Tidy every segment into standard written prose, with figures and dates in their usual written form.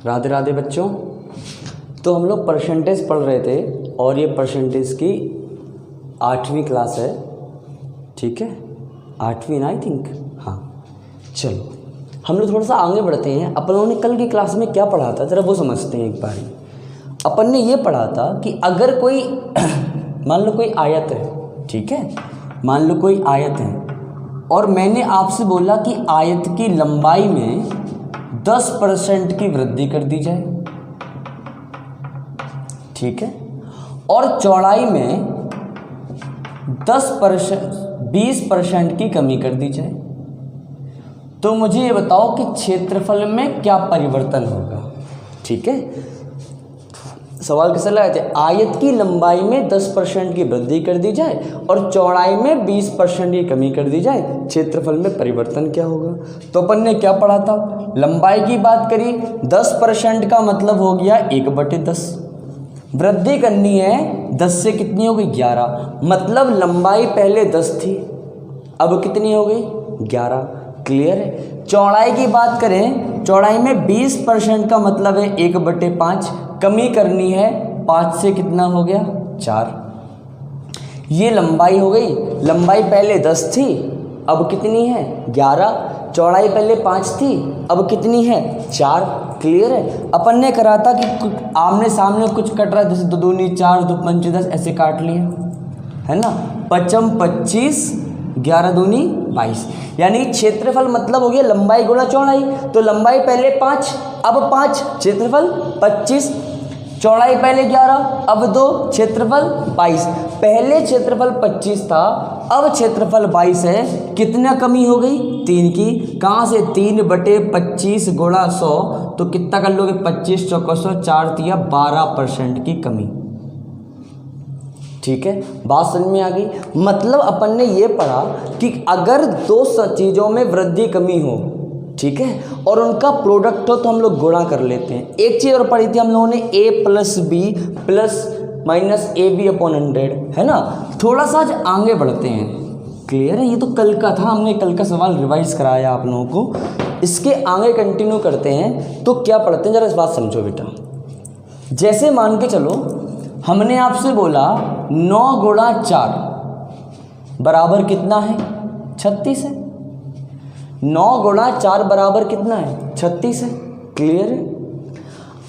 राधे राधे बच्चों। तो हम लोग परसेंटेज पढ़ रहे थे और ये परसेंटेज की 8वीं क्लास है, ठीक है, 8वीं ना आई थिंक, हाँ। चलो हम लोग थोड़ा सा आगे बढ़ते हैं। अपन ने कल की क्लास में क्या पढ़ा था ज़रा वो समझते हैं एक बार। अपन ने ये पढ़ा था कि अगर कोई मान लो कोई आयत है, ठीक है, मान लो कोई आयत है और मैंने आपसे बोला कि आयत की लंबाई में 10% की वृद्धि कर दी जाए, ठीक है, और चौड़ाई में 20% की कमी कर दी जाए, तो मुझे ये बताओ कि क्षेत्रफल में क्या परिवर्तन होगा। ठीक है, सवाल कैसे लगाए थे, आयत की लंबाई में 10% की वृद्धि कर दी जाए और चौड़ाई में 20% की कमी कर दी जाए, क्षेत्रफल में परिवर्तन क्या होगा। तो अपन ने क्या पढ़ा था, लंबाई की बात करी, 10% का मतलब हो गया 1/10, वृद्धि करनी है 10 से कितनी हो गई 11, मतलब लंबाई पहले 10 थी अब कितनी हो गई 11। क्लियर है। चौड़ाई की बात करें, चौड़ाई में 20% का मतलब है 1/5, कमी करनी है 5 से कितना हो गया 4। ये लंबाई हो गई, लंबाई पहले 10 थी अब कितनी है 11, चौड़ाई पहले 5 थी अब कितनी है 4। क्लियर है। अपन ने करा था कि आमने सामने कुछ कट रहा है, जैसे 2 दूनी 4, 2 पंचे 10 ऐसे काट लिए, है ना, 5 25, 11 दूनी 22, यानी क्षेत्रफल मतलब हो गया लंबाई गुणा चौड़ाई। तो लंबाई पहले 5 अब 5, क्षेत्रफल 25, चौड़ाई पहले 11 अब 2, क्षेत्रफल 22। पहले क्षेत्रफल 25 था अब क्षेत्रफल 22 है, कितना कमी हो गई 3 की। कहाँ से 3/25 गुणा 100, तो कितना कर लोगे 25 चौका 100, 4 दिया 12% की कमी। ठीक है, बात समझ में आ गई। मतलब अपन ने ये पढ़ा कि अगर 2 चीज़ों में वृद्धि कमी हो, ठीक है, और उनका प्रोडक्ट हो तो हम लोग गुणा कर लेते हैं। एक चीज़ और पढ़ी थी हम लोगों ने, a + b ± ab/100, है ना। थोड़ा सा आज आगे बढ़ते हैं। क्लियर है, ये तो कल का था, हमने कल का सवाल रिवाइज कराया आप लोगों को। इसके आगे कंटिन्यू करते हैं। तो क्या पढ़ते हैं, ज़रा इस बात समझो बेटा। जैसे मान के चलो हमने आपसे बोला 9 × 4 बराबर कितना है 36 है। 9 × 4 बराबर कितना है 36 है। क्लियर है।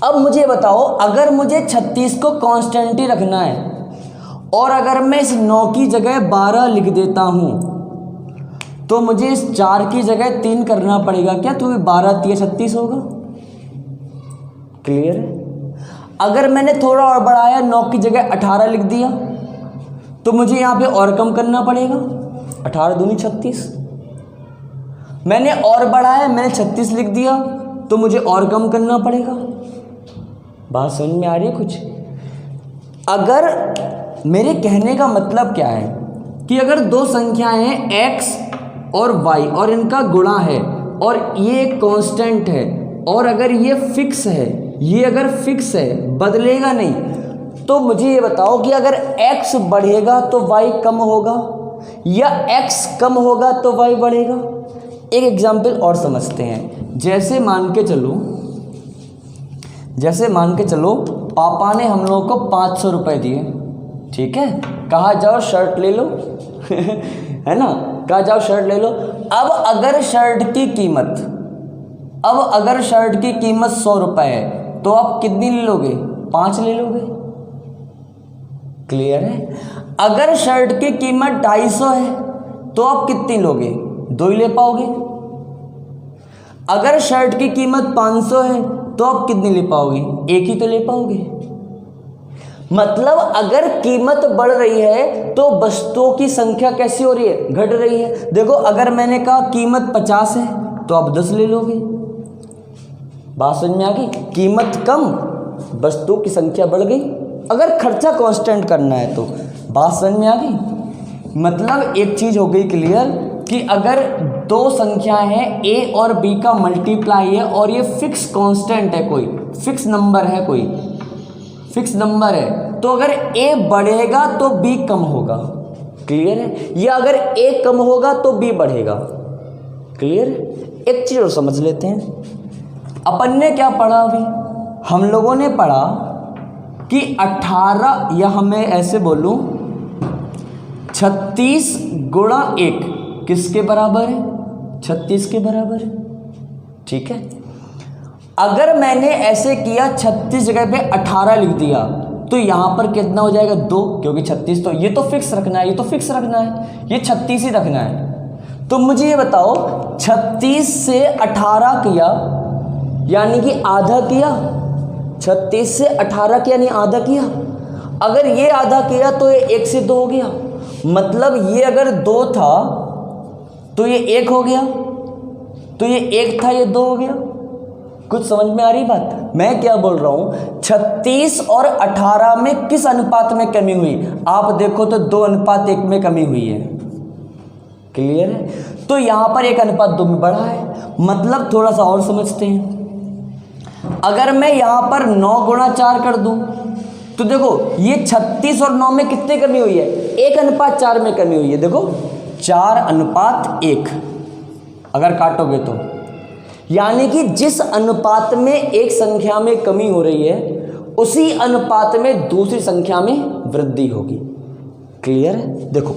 अब मुझे बताओ, अगर मुझे 36 को कांस्टेंट ही रखना है और अगर मैं इस 9 की जगह 12 लिख देता हूं तो मुझे इस 4 की जगह 3 करना पड़ेगा क्या, तो 12 3 36 होगा। क्लियर है। अगर मैंने थोड़ा और बढ़ाया, 9 की जगह 18 लिख दिया तो मुझे यहाँ पे और कम करना पड़ेगा, 18 दूनी 36। मैंने और बढ़ाया, मैंने 36 लिख दिया तो मुझे और कम करना पड़ेगा। बात समझ में आ रही है कुछ। अगर मेरे कहने का मतलब क्या है कि अगर 2 संख्याएं हैं x और y और इनका गुणा है और ये कांस्टेंट है और अगर ये फिक्स है, ये अगर फिक्स है बदलेगा नहीं, तो मुझे ये बताओ कि अगर x बढ़ेगा तो y कम होगा या x कम होगा तो y बढ़ेगा। एक एग्जाम्पल और समझते हैं। जैसे मान के चलो पापा ने हम लोगों को 500 रुपये दिए, ठीक है, कहा जाओ शर्ट ले लो है ना, कहा जाओ शर्ट ले लो। अब अगर शर्ट की कीमत 100 रुपये है तो आप कितनी ले लोगे 5 ले लोगे। क्लियर है। अगर शर्ट की कीमत 250 है तो आप कितनी लोगे 2 ही ले पाओगे। अगर शर्ट की कीमत 500 है तो आप कितनी ले पाओगे, 1 ही तो ले पाओगे। मतलब अगर कीमत बढ़ रही है तो वस्तुओं की संख्या कैसी हो रही है, घट रही है। देखो अगर मैंने कहा कीमत 50 है तो आप 10 ले लोगे। बात समझ में आ गई। कीमत कम, वस्तुओं की संख्या बढ़ गई। अगर खर्चा कांस्टेंट करना है तो बात समझ में आ गई। मतलब एक चीज हो गई क्लियर कि अगर 2 संख्याएं हैं a और b का मल्टीप्लाई है और ये फिक्स कांस्टेंट है, कोई फिक्स नंबर है, तो अगर a बढ़ेगा तो b कम होगा। क्लियर है। या अगर a कम होगा तो b बढ़ेगा। क्लियर है। एक चीज और समझ लेते हैं। अपन ने क्या पढ़ा अभी, हम लोगों ने पढ़ा कि 18 या हमें ऐसे बोलूं 36 गुणा 1 किसके बराबर है? 36 के बराबर है। ठीक है, अगर मैंने ऐसे किया 36 जगह पे 18 लिख दिया तो यहां पर कितना हो जाएगा? 2, क्योंकि 36 तो ये तो फिक्स रखना है, ये तो फिक्स रखना है, ये 36 ही रखना है। तो मुझे ये बताओ 36 से 18 किया यानी कि आधा किया, 36 से 18 किया यानी आधा किया। अगर ये आधा किया तो ये 1 से 2 हो गया, मतलब ये अगर 2 था तो ये 1 हो गया, तो ये 1 था ये 2 हो गया। कुछ समझ में आ रही बात? मैं क्या बोल रहा हूं, 36 और 18 में किस अनुपात में कमी हुई? आप देखो तो 2:1 में कमी हुई है। क्लियर है? तो यहां पर 1:2 में बढ़ा है। मतलब थोड़ा सा और समझते हैं, अगर मैं यहां पर 9 गुणा 4 कर दूं तो देखो ये 36 और 9 में कितने कमी हुई है? 1:4 में कमी हुई है। देखो 4:1 अगर काटोगे तो, यानी कि जिस अनुपात में एक संख्या में कमी हो रही है उसी अनुपात में दूसरी संख्या में वृद्धि होगी। क्लियर है? देखो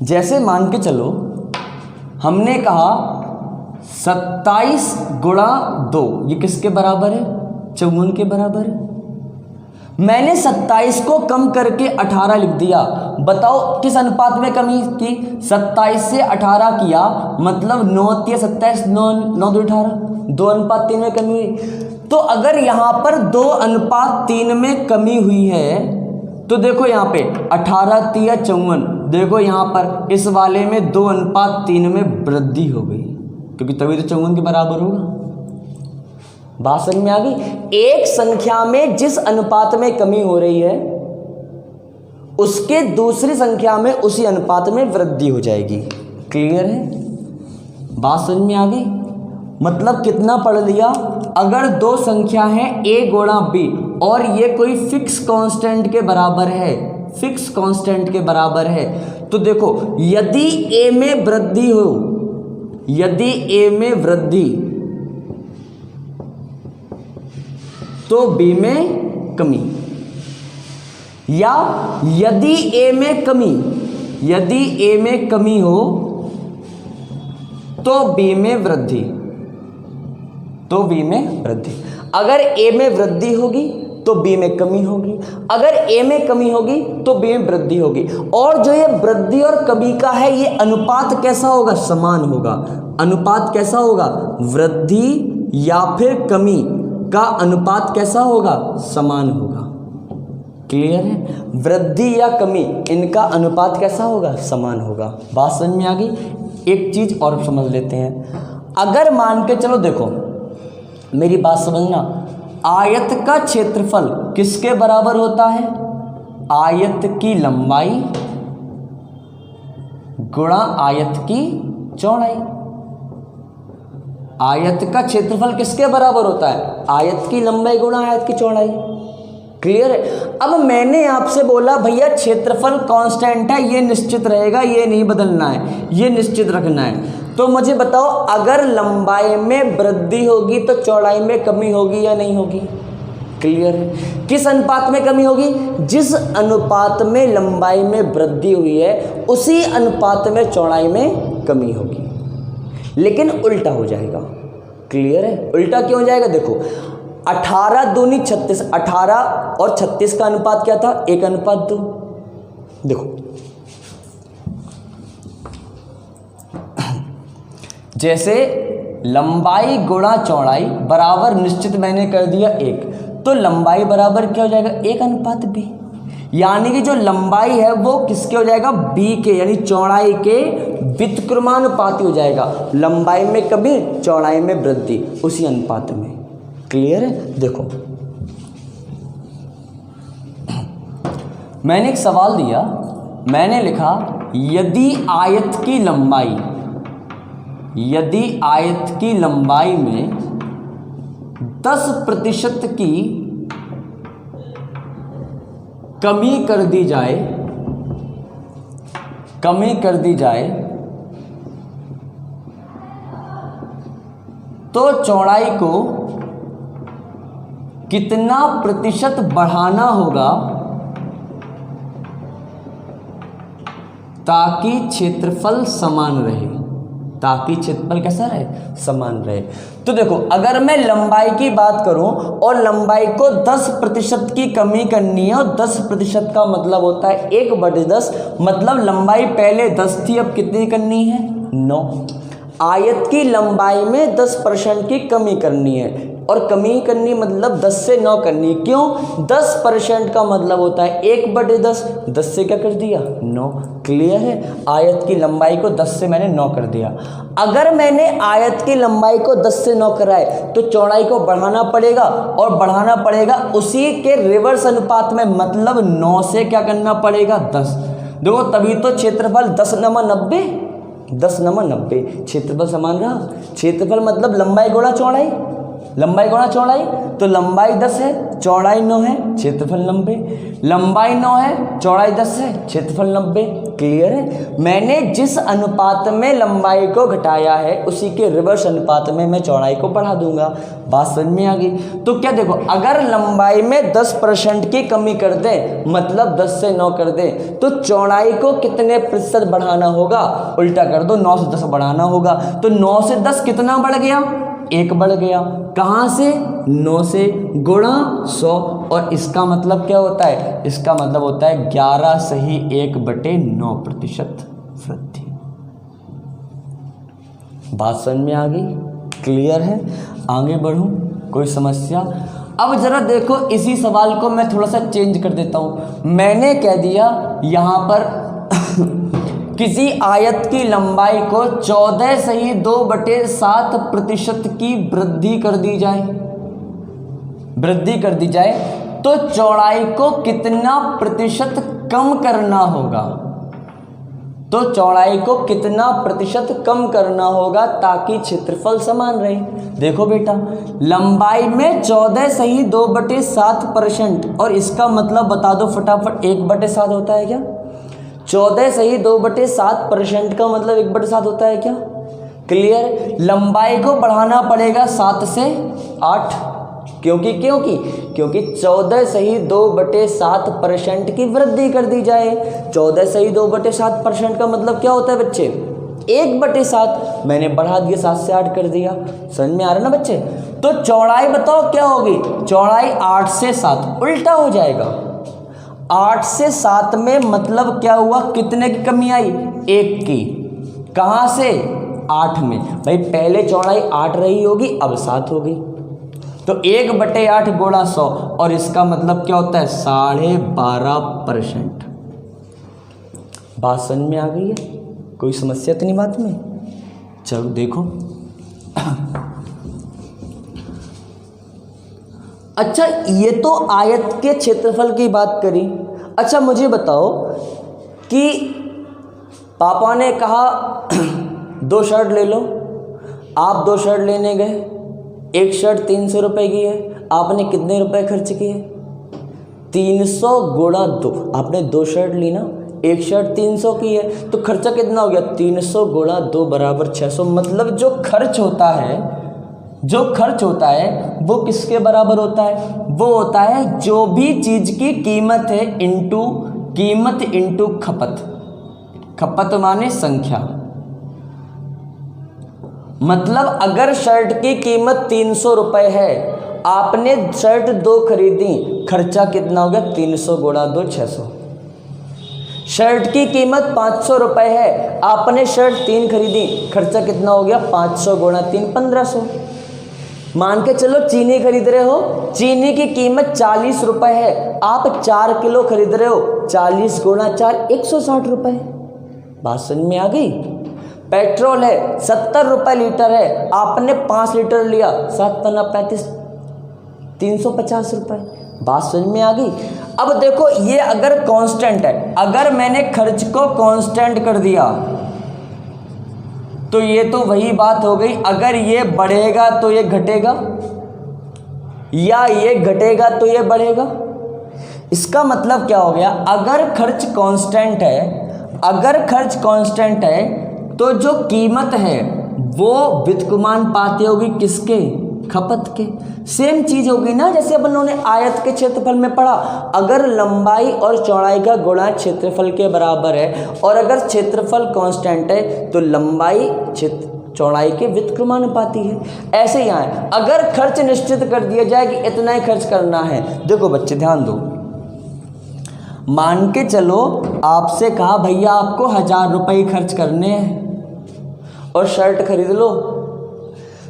जैसे मान के चलो हमने कहा 27 गुणा 2 ये किसके बराबर है? 54 के बराबर है। मैंने 27 को कम करके 18 लिख दिया। बताओ किस अनुपात में कमी की? 27 से 18 किया, मतलब 9 × 27 9 9 2 18, 2:3 में कमी हुई। तो अगर यहाँ पर 2:3 में कमी हुई है तो देखो यहाँ पे 18 × 3 = 54, देखो यहाँ पर इस वाले में 2:3 में वृद्धि हो गई, क्योंकि तभी तो 54 के बराबर होगा। बात समझ में आ गई? एक संख्या में जिस अनुपात में कमी हो रही है उसके दूसरी संख्या में उसी अनुपात में वृद्धि हो जाएगी। क्लियर है? बात समझ में आ गई? मतलब कितना पढ़ लिया? अगर दो संख्या है a गुणा b और ये कोई फिक्स कांस्टेंट के बराबर है, फिक्स कांस्टेंट के बराबर है, तो देखो यदि a में वृद्धि हो, यदि a में वृद्धि तो b में कमी, या यदि a में कमी, यदि a में कमी हो तो b में वृद्धि, तो b में वृद्धि। अगर a में वृद्धि होगी तो b में कमी होगी, अगर a में कमी होगी तो b में वृद्धि होगी। और जो ये वृद्धि और कमी का है ये अनुपात कैसा होगा? समान होगा। अनुपात कैसा होगा? वृद्धि या फिर कमी का अनुपात कैसा होगा? समान होगा। क्लियर है? वृद्धि या कमी इनका अनुपात कैसा होगा? समान होगा। बात समझ में आ गई? एक चीज और समझ लेते हैं। अगर मान के चलो, देखो मेरी बात समझना, आयत का क्षेत्रफल किसके बराबर होता है? आयत की लंबाई गुणा आयत की चौड़ाई। आयत का क्षेत्रफल किसके बराबर होता है? आयत की लंबाई गुणा आयत की चौड़ाई। क्लियर है? अब मैंने आपसे बोला भैया क्षेत्रफल कांस्टेंट है, ये निश्चित रहेगा, ये नहीं बदलना है, ये निश्चित रखना है। तो मुझे बताओ अगर लंबाई में वृद्धि होगी तो चौड़ाई में कमी होगी या नहीं होगी? क्लियर है? किस अनुपात में कमी होगी? जिस अनुपात में लंबाई में वृद्धि हुई है उसी अनुपात में चौड़ाई में कमी होगी, लेकिन उल्टा हो जाएगा। क्लियर है? उल्टा क्यों हो जाएगा? देखो 18 दूनी 36, 18 और 36 का अनुपात क्या था? 1:2। देखो जैसे लंबाई गुणा चौड़ाई बराबर निश्चित मैंने कर दिया 1, तो लंबाई बराबर क्या हो जाएगा? 1:b। यानी कि जो लंबाई है वो किसके हो जाएगा? b के, यानी चौड़ाई के व्युत्क्रमानुपाती हो जाएगा। लंबाई में कमी, चौड़ाई में वृद्धि, उसी अनुपात में। क्लियर है? देखो मैंने एक सवाल दिया, मैंने लिखा यदि आयत की लंबाई, यदि आयत की लंबाई में 10% की कमी कर दी जाए, कमी कर दी जाए तो चौड़ाई को कितना प्रतिशत बढ़ाना होगा ताकि क्षेत्रफल समान रहे, ताकि क्षेत्रफल कैसा रहे, समान रहे। तो देखो अगर मैं लंबाई की बात करूं और लंबाई को 10% की कमी करनी है, और 10% का मतलब होता है 1/10, मतलब लंबाई पहले 10 थी, अब कितनी करनी है, 9। आयत की लंबाई में 10% की कमी करनी है, और कमी करनी मतलब 10 से 9 करनी। क्यों? 10% का मतलब होता है 1/10, 10 से क्या कर दिया, 9। क्लियर है? आयत की लंबाई को 10 से मैंने 9 कर दिया। अगर मैंने आयत की लंबाई को 10 से 9 कराए तो चौड़ाई को बढ़ाना पड़ेगा, और बढ़ाना पड़ेगा उसी के रिवर्स अनुपात में, मतलब 9 से क्या करना पड़ेगा, 10। देखो तभी तो क्षेत्रफल 10×90, 10×90 क्षेत्रफल समान रहा। क्षेत्रफल मतलब लंबाई गुणा चौड़ाई, लंबाई गुणा चौड़ाई, तो लंबाई 10 है, चौड़ाई 9 है, क्षेत्रफल 90। लंबाई 9 है, चौड़ाई 10 है, क्षेत्रफल 90। क्लियर है? मैंने जिस अनुपात में लंबाई को घटाया है उसी के रिवर्स अनुपात में मैं चौड़ाई को बढ़ा दूंगा। बात समझ में आ गई? तो क्या देखो, अगर लंबाई में 10% की कमी कर दें, मतलब 10 से 9 कर दें, तो चौड़ाई को कितने प्रतिशत बढ़ाना होगा, उल्टा कर दो, 9 से 10 बढ़ाना होगा। तो 9 से 10 कितना बढ़ गया, 1 बढ़ गया। कहाँ से? 9 से गुणा 100, और इसका मतलब क्या होता है, इसका मतलब होता है 11 सही 1/9% वृद्धि। बात समझ में आ गई? क्लियर है? आगे बढ़ूं, कोई समस्या? अब जरा देखो इसी सवाल को मैं थोड़ा सा चेंज कर देता हूं। मैंने कह दिया यहां पर किसी आयत की लंबाई को 14 सही 2/7% की वृद्धि कर दी जाए, वृद्धि कर दी जाए, तो चौड़ाई को कितना प्रतिशत कम करना होगा, तो चौड़ाई को कितना प्रतिशत कम करना होगा ताकि क्षेत्रफल समान रहे। देखो बेटा, लंबाई में 14 सही 2/7%, और इसका मतलब बता दो फटाफट, 1/7 होता है क्या? 14 सही 2/7% का मतलब 1/7 होता है क्या? क्लियर? लंबाई को बढ़ाना पड़ेगा 7 से 8, क्योंकि 14 सही 2/7% की वृद्धि कर दी जाए। 14 सही 2/7% का मतलब क्या होता है बच्चे? 1/7। मैंने बढ़ा दिया, 7 से 8 कर दिया। समझ में आ रहा ना बच्चे? तो चौड़ाई बताओ क्या होगी? चौड़ाई 8 से 7, उल्टा हो जाएगा। 8 से 7 में मतलब क्या हुआ, कितने की कमी आई? 1 की। कहाँ से? 8 में। भाई पहले चौड़ाई 8 रही होगी, अब 7 हो गई, तो 1/8 गुणा 100, और इसका मतलब क्या होता है, 12.5%। बात समझ में आ गई है? कोई समस्या तो नहीं बात में? चलो देखो अच्छा, ये तो आयत के क्षेत्रफल की बात करी। अच्छा मुझे बताओ कि पापा ने कहा 2 शर्ट ले लो, आप 2 शर्ट लेने गए, एक शर्ट 300 रुपये की है, आपने कितने रुपए खर्च किए? 300 गुणा 2। आपने 2 शर्ट ली ना, एक शर्ट 300 की है, तो खर्चा कितना हो गया? 300 गुणा 2 बराबर 600। मतलब जो खर्च होता है वो किसके बराबर होता है? वो होता है जो भी चीज़ की कीमत है कीमत इंटू खपत। खपत माने संख्या। मतलब अगर शर्ट की कीमत 300 रुपये है, आपने शर्ट 2 खरीदी, खर्चा कितना हो गया? 300 गुणा 2 600। शर्ट की कीमत 500 रुपये है, आपने शर्ट 3 खरीदी, खर्चा कितना हो गया? 500 गुणा 3 1500। मान के चलो चीनी खरीद रहे हो, चीनी की कीमत 40 रुपये है, आप 4 किलो खरीद रहे हो, 40 गुणा 4 160 रुपये। बात समझ में आ गई? पेट्रोल है 70 रुपये लीटर है, आपने 5 लीटर लिया, 7 पन्ना 35 350 रुपये। बात समझ में आ गई? अब देखो ये अगर कांस्टेंट है, अगर मैंने खर्च को कांस्टेंट कर दिया तो ये तो वही बात हो गई, अगर ये बढ़ेगा तो ये घटेगा, या ये घटेगा तो ये बढ़ेगा। इसका मतलब क्या हो गया? अगर खर्च कांस्टेंट है, तो जो कीमत है वो व्युत्क्रमानुपाती होगी किसके? खपत के। सेम चीज होगी ना जैसे अपन लोगों ने आयत के क्षेत्रफल में पढ़ा, अगर लंबाई और चौड़ाई का गुणा क्षेत्रफल के बराबर है और अगर क्षेत्रफल कांस्टेंट है तो लंबाई चौड़ाई के व्युत्क्रमानुपाती है। ऐसे ही यहाँ है, अगर खर्च निश्चित कर दिया जाए कि इतना ही खर्च करना है। देखो बच्चे ध्यान दो, मान के चलो आपसे कहा भैया आपको 1000 रुपये खर्च करने हैं और शर्ट खरीद लो,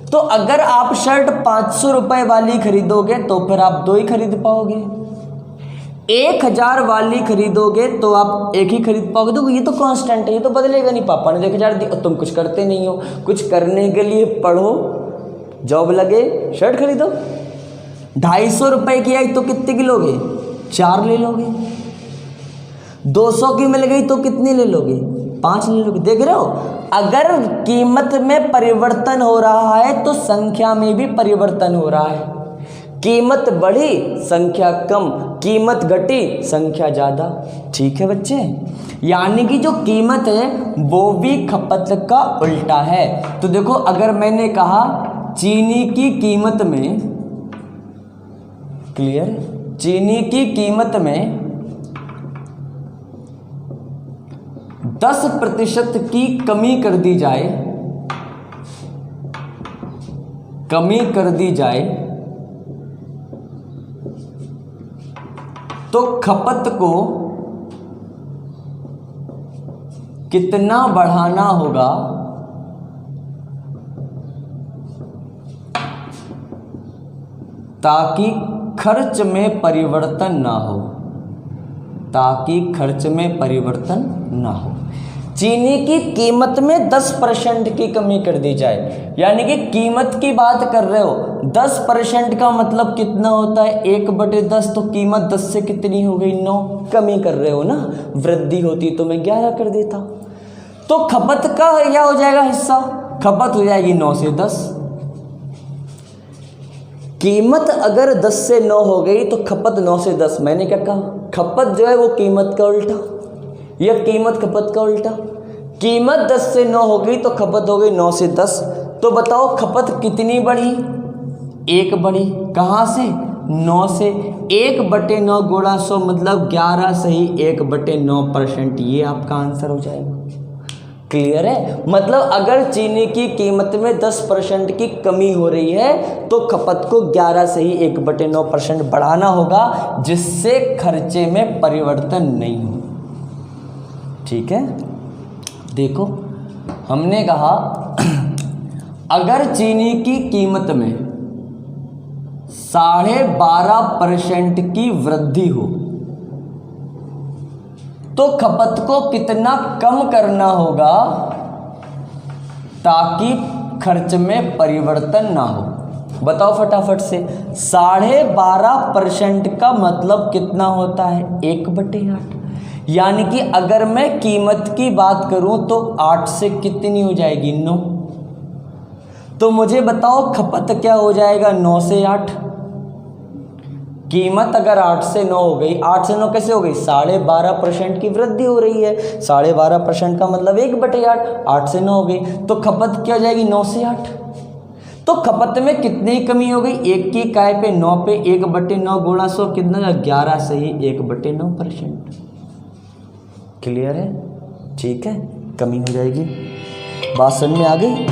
तो अगर आप शर्ट 500 रुपये वाली खरीदोगे तो फिर आप 2 ही खरीद पाओगे, 1000 वाली खरीदोगे तो आप 1 ही खरीद पाओगे। तो ये तो कांस्टेंट है, ये तो बदलेगा नहीं। पापा ने 1000 दी और तुम कुछ करते नहीं हो, कुछ करने के लिए पढ़ो, जॉब लगे, शर्ट खरीदो। 250 रुपये की आई तो कितने की लोगे? 4 ले लोगे। 200 की मिल गई तो कितनी ले लोगे? 5 ले लोगे। देख रहे हो, अगर कीमत में परिवर्तन हो रहा है तो संख्या में भी परिवर्तन हो रहा है। कीमत बढ़ी संख्या कम, कीमत घटी संख्या ज़्यादा। ठीक है बच्चे, यानी कि जो कीमत है वो भी खपत का उल्टा है। तो देखो अगर मैंने कहा चीनी की कीमत में, क्लियर, चीनी की कीमत में 10% की कमी कर दी जाए, कमी कर दी जाए तो खपत को कितना बढ़ाना होगा ताकि खर्च में परिवर्तन ना हो, ताकि खर्च में परिवर्तन ना हो। चीनी की कीमत में 10% की कमी कर दी जाए, यानी कि कीमत की बात कर रहे हो, 10% का मतलब कितना होता है? 1/10। तो कीमत 10 से कितनी हो गई? 9। कमी कर रहे हो ना, वृद्धि होती तो मैं 11 कर देता। तो खपत का क्या हो जाएगा हिस्सा? खपत हो जाएगी 9 से 10। कीमत अगर 10 से 9 हो गई तो खपत 9 से 10। मैंने क्या कहा? खपत जो है वो कीमत का उल्टा, या कीमत खपत का उल्टा। कीमत 10 से 9 हो गई तो खपत हो गई 9 से 10। तो बताओ खपत कितनी बढ़ी? 1 बढ़ी। कहाँ से? 9 से। 1/9 गुणा 100 मतलब 11 सही 1/9%। ये आपका आंसर हो जाएगा। क्लियर है? मतलब अगर चीनी की कीमत में 10% की कमी हो रही है तो खपत को 11 से ही 1/9% बढ़ाना होगा, जिससे खर्चे में परिवर्तन नहीं हो। ठीक है, देखो हमने कहा अगर चीनी की कीमत में 12.5% की वृद्धि हो तो खपत को कितना कम करना होगा ताकि खर्च में परिवर्तन ना हो? बताओ फटाफट से। 12.5% का मतलब कितना होता है? 1/8। यानी कि अगर मैं कीमत की बात करूं तो 8 से कितनी हो जाएगी? 9। तो मुझे बताओ खपत क्या हो जाएगा? 9 से 8। कीमत अगर 8 से 9 हो गई, 8 से 9 कैसे हो गई? 12.5% की वृद्धि हो रही है। 12.5% का मतलब 1/8, 8 से 9 हो गई। तो खपत क्या हो जाएगी? 9 से 8। तो खपत में कितनी कमी हो गई? 1 की इकाई पे 9 पे 1/9 गुणा 100 कितना? 11 से ही 1/9%। क्लियर है? ठीक है, कमी हो जाएगी। बात समझ में आ गई?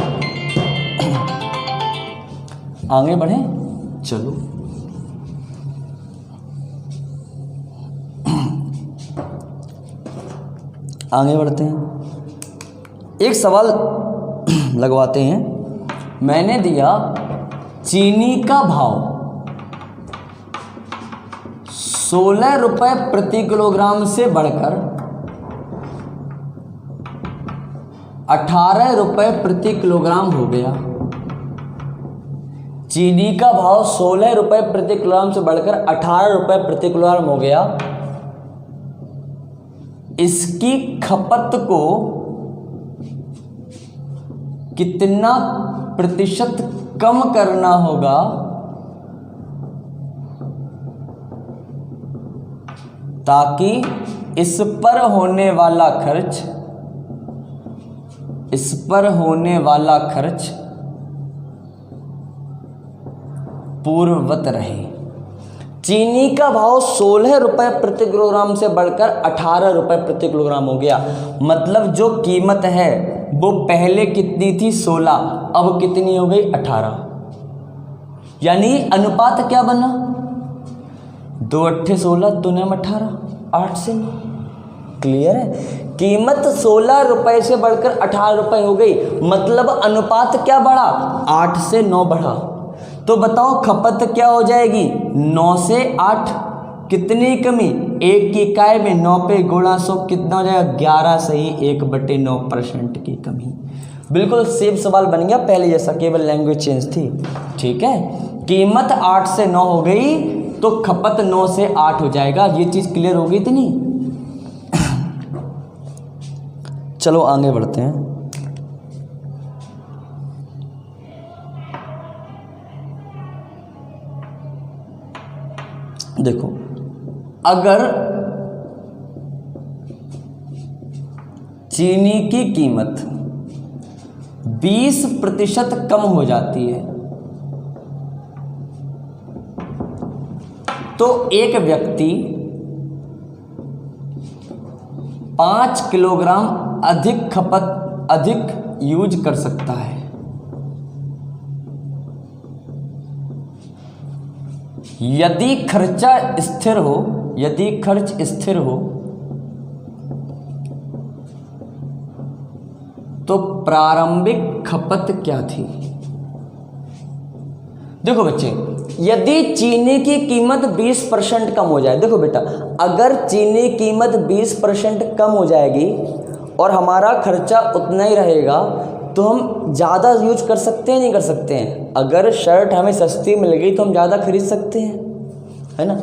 आगे बढ़े, चलो आगे बढ़ते हैं। एक सवाल लगवाते हैं। मैंने दिया चीनी का भाव 16 रुपये प्रति किलोग्राम से बढ़कर 18 रुपये प्रति किलोग्राम हो गया। चीनी का भाव 16 रुपये प्रति किलोग्राम से बढ़कर 18 रुपये प्रति किलोग्राम हो गया। इसकी खपत को कितना प्रतिशत कम करना होगा ताकि इस पर होने वाला खर्च इस पर होने वाला खर्च पूर्ववत रहे। चीनी का भाव 16 रुपये प्रति किलोग्राम से बढ़कर 18 रुपये प्रति किलोग्राम हो गया। मतलब जो कीमत है वो पहले कितनी थी 16, अब कितनी हो गई 18। यानी अनुपात क्या बना 2 अट्ठे 16 2 9 18, 8 से 9। क्लियर है? कीमत 16 रुपये से बढ़कर 18 रुपये हो गई, मतलब अनुपात क्या बढ़ा 8 से 9 बढ़ा। तो बताओ खपत क्या हो जाएगी 9 से 8, कितनी कमी 1 की इकाई में 9 पे गुणा 100 कितना हो जाएगा 11 सही 1/9% की कमी। बिल्कुल सेम सवाल बन गया पहले जैसा, केवल लैंग्वेज चेंज थी। ठीक है, कीमत 8 से 9 हो गई तो खपत 9 से 8 हो जाएगा। ये चीज़ क्लियर हो गई थी नहीं? चलो आगे बढ़ते हैं। देखो अगर चीनी की कीमत 20% कम हो जाती है तो एक व्यक्ति 5 किलोग्राम अधिक यूज कर सकता है। यदि खर्चा स्थिर हो, यदि खर्च स्थिर हो तो प्रारंभिक खपत क्या थी? देखो बच्चे, यदि चीनी की कीमत 20% कम हो जाए, देखो बेटा अगर चीनी कीमत 20% कम हो जाएगी और हमारा खर्चा उतना ही रहेगा तो हम ज़्यादा यूज कर सकते हैं नहीं कर सकते हैं? अगर शर्ट हमें सस्ती मिल गई तो हम ज़्यादा खरीद सकते हैं, है ना?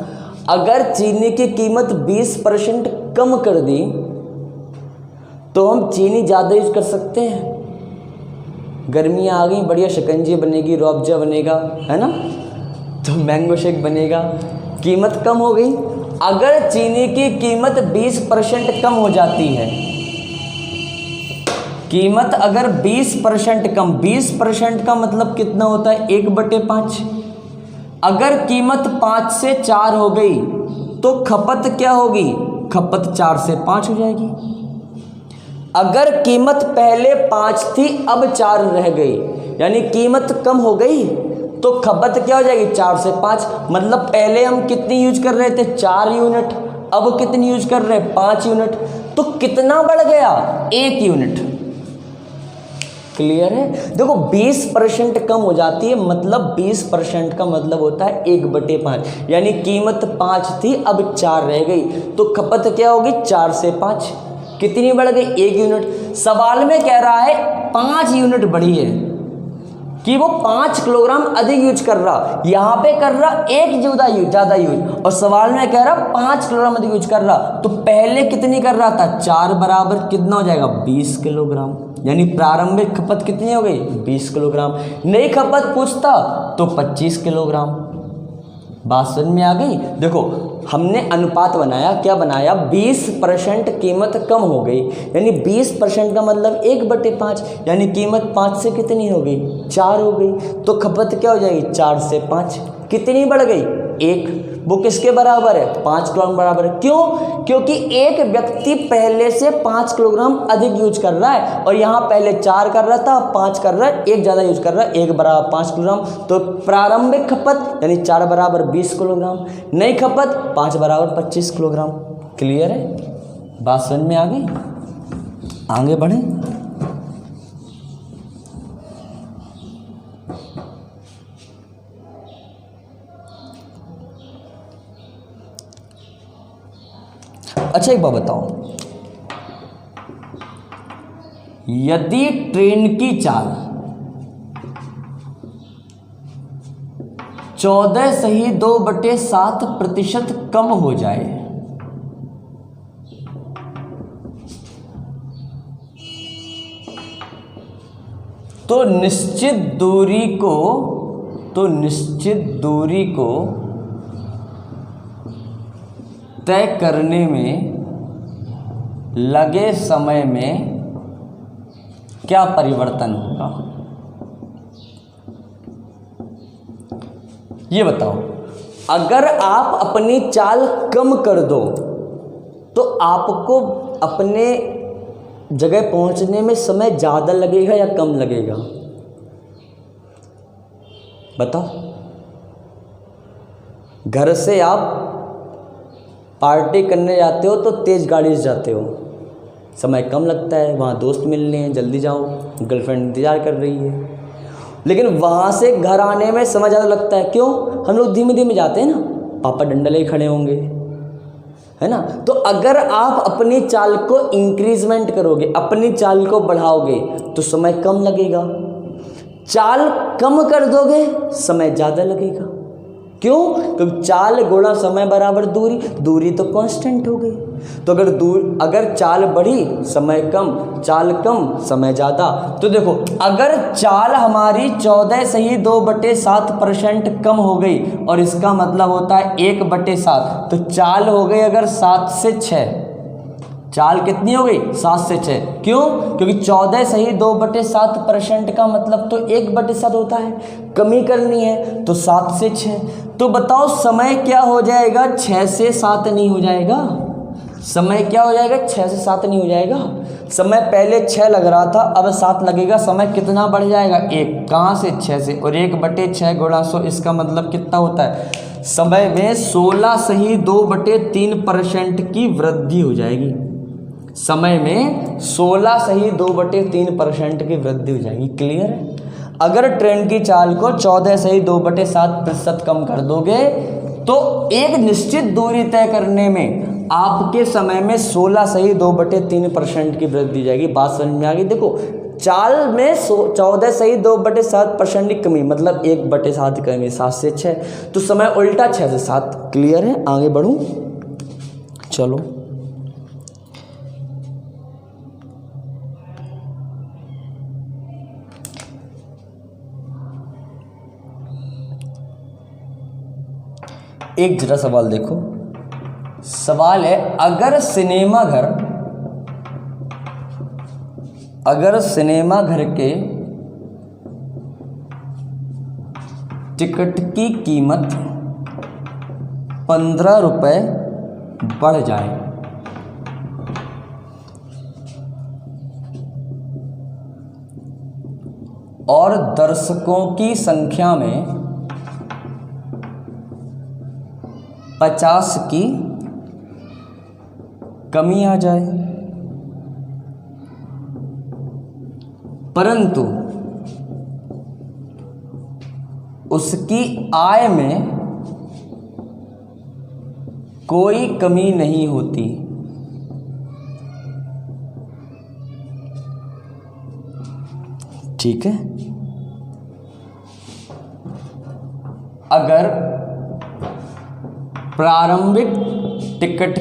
अगर चीनी की कीमत 20% कम कर दी तो हम चीनी ज़्यादा यूज कर सकते हैं। गर्मियाँ आ गई, बढ़िया शिकंजी बनेगी, रूअफ़ज़ा बनेगा, है ना, तो मैंगो शेक बनेगा, कीमत कम हो गई। अगर चीनी की कीमत 20% कम हो जाती है, कीमत अगर 20% कम, 20% का मतलब कितना होता है 1/5। अगर कीमत 5 से 4 हो गई तो खपत क्या होगी? खपत 4 से 5 हो जाएगी। अगर कीमत पहले 5 थी अब 4 रह गई, यानी कीमत कम हो गई तो खपत क्या हो जाएगी 4 से 5। मतलब पहले हम कितनी यूज कर रहे थे 4 यूनिट, अब कितनी यूज कर रहे हैं 5 यूनिट, तो कितना बढ़ गया 1 यूनिट। क्लियर है? देखो 20% कम हो जाती है, मतलब 20% का मतलब होता है 1/5, यानी कीमत 5 थी अब 4 रह गई तो खपत क्या होगी 4 से 5। कितनी बढ़ गई 1 यूनिट। सवाल में कह रहा है 5 यूनिट बढ़ी है कि वो 5 किलोग्राम अधिक यूज कर रहा, यहाँ पे कर रहा 1 ज़्यादा यूज, और सवाल में कह रहा 5 किलोग्राम अधिक यूज कर रहा। तो पहले कितनी कर रहा था 4 बराबर कितना हो जाएगा 20 किलोग्राम, यानी प्रारंभिक खपत कितनी हो गई 20 किलोग्राम। नई खपत पूछता तो 25 किलोग्राम। बात समझ में आ गई? देखो हमने अनुपात बनाया, क्या बनाया 20% कीमत कम हो गई, यानी 20% का मतलब 1/5, यानी कीमत 5 से कितनी हो गई 4 हो गई, तो खपत क्या हो जाएगी 4 से 5। कितनी बढ़ गई 1। वो किसके बराबर है 5 किलोग्राम बराबर है। क्यों? क्योंकि एक व्यक्ति पहले से 5 किलोग्राम अधिक यूज कर रहा है और यहाँ पहले 4 कर रहा था 5 कर रहा है, 1 ज़्यादा यूज कर रहा है, 1 बराबर 5 किलोग्राम। तो प्रारंभिक खपत यानी 4 बराबर 20 किलोग्राम, नई खपत 5 बराबर 25 किलोग्राम। क्लियर है? बात समझ में आ गई? आगे बढ़े। अच्छा एक बात बताओ, यदि ट्रेन की चाल 14.2/7% कम हो जाए तो निश्चित दूरी को तय करने में लगे समय में क्या परिवर्तन होगा? ये बताओ। अगर आप अपनी चाल कम कर दो तो आपको अपने जगह पहुंचने में समय ज़्यादा लगेगा या कम लगेगा? बताओ। घर से आप पार्टी करने जाते हो तो तेज़ गाड़ी से जाते हो, समय कम लगता है, वहाँ दोस्त मिलने हैं, जल्दी जाओ, गर्लफ्रेंड इंतज़ार कर रही है। लेकिन वहाँ से घर आने में समय ज़्यादा लगता है, क्यों? हम लोग धीमे धीमे जाते हैं ना, पापा डंडा ले खड़े होंगे, है ना। तो अगर आप अपनी चाल को इंक्रीजमेंट करोगे, अपनी चाल को बढ़ाओगे तो समय कम लगेगा। चाल कम कर दोगे समय ज़्यादा लगेगा। क्यों? क्योंकि चाल गुणा समय बराबर दूरी, दूरी तो कांस्टेंट हो गई। तो अगर चाल बढ़ी समय कम, चाल कम समय ज़्यादा। तो देखो, अगर चाल हमारी 14 सही 2/7% कम हो गई, और इसका मतलब होता है 1/7, तो चाल हो गई अगर 7 से 6, चाल कितनी हो गई? 7 से 6। क्यों? क्योंकि 14 सही 2/7% का मतलब तो 1/7 होता है, कमी करनी है तो 7 से 6। तो बताओ समय क्या हो जाएगा? 6 से 7 नहीं हो जाएगा? समय क्या हो जाएगा? 6 से 7 नहीं हो जाएगा? समय पहले 6 लग रहा था, अब 7 लगेगा। समय कितना बढ़ जाएगा? 1। कहाँ से? 6 से। और 1/6 गुणा 100, इसका मतलब कितना होता है? समय में 16 सही 2/3% की वृद्धि हो जाएगी। समय में 16 सही 2/3% की वृद्धि हो जाएगी। क्लियर है? अगर ट्रेन की चाल को 14 सही 2/7% कम कर दोगे तो एक निश्चित दूरी तय करने में आपके समय में 16 सही 2/3% की वृद्धि हो जाएगी। बात समझ में आ गई? देखो, चाल में 14 सही 2/7% की कमी, मतलब 1/7 की कमी, 7 से 6। तो समय उल्टा 6 से 7। क्लियर है? आगे बढ़ूं? चलो, एक जरा सवाल देखो। सवाल है, अगर सिनेमा घर के टिकट की कीमत 15 रुपये बढ़ जाए और दर्शकों की संख्या में 50 की कमी आ जाए, परंतु उसकी आय में कोई कमी नहीं होती, ठीक है? अगर प्रारंभिक टिकट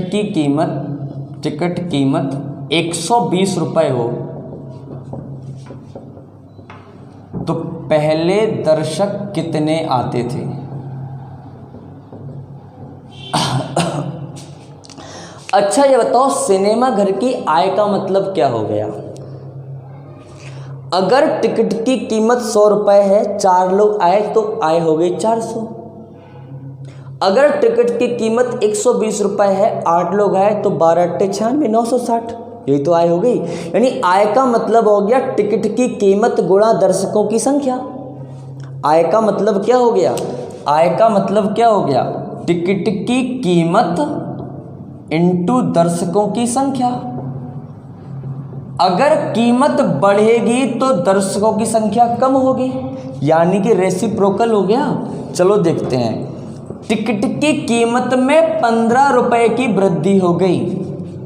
कीमत 120 रुपये हो तो पहले दर्शक कितने आते थे? अच्छा, ये बताओ, सिनेमा घर की आय का मतलब क्या हो गया? अगर टिकट की कीमत 100 रुपये है, 4 लोग आए तो आय हो गई 400। अगर टिकट की कीमत 120 रुपये है, 8 लोग आए तो 12×8 = 960, यही तो आय हो गई। यानी आय का मतलब हो गया टिकट की कीमत गुणा दर्शकों की संख्या। आय का मतलब क्या हो गया? आय का मतलब क्या हो गया? टिकट की कीमत इंटू दर्शकों की संख्या। अगर कीमत बढ़ेगी तो दर्शकों की संख्या कम होगी, यानी कि रेसिप्रोकल हो गया। चलो देखते हैं। टिकट की कीमत में 15 रुपये की वृद्धि हो गई,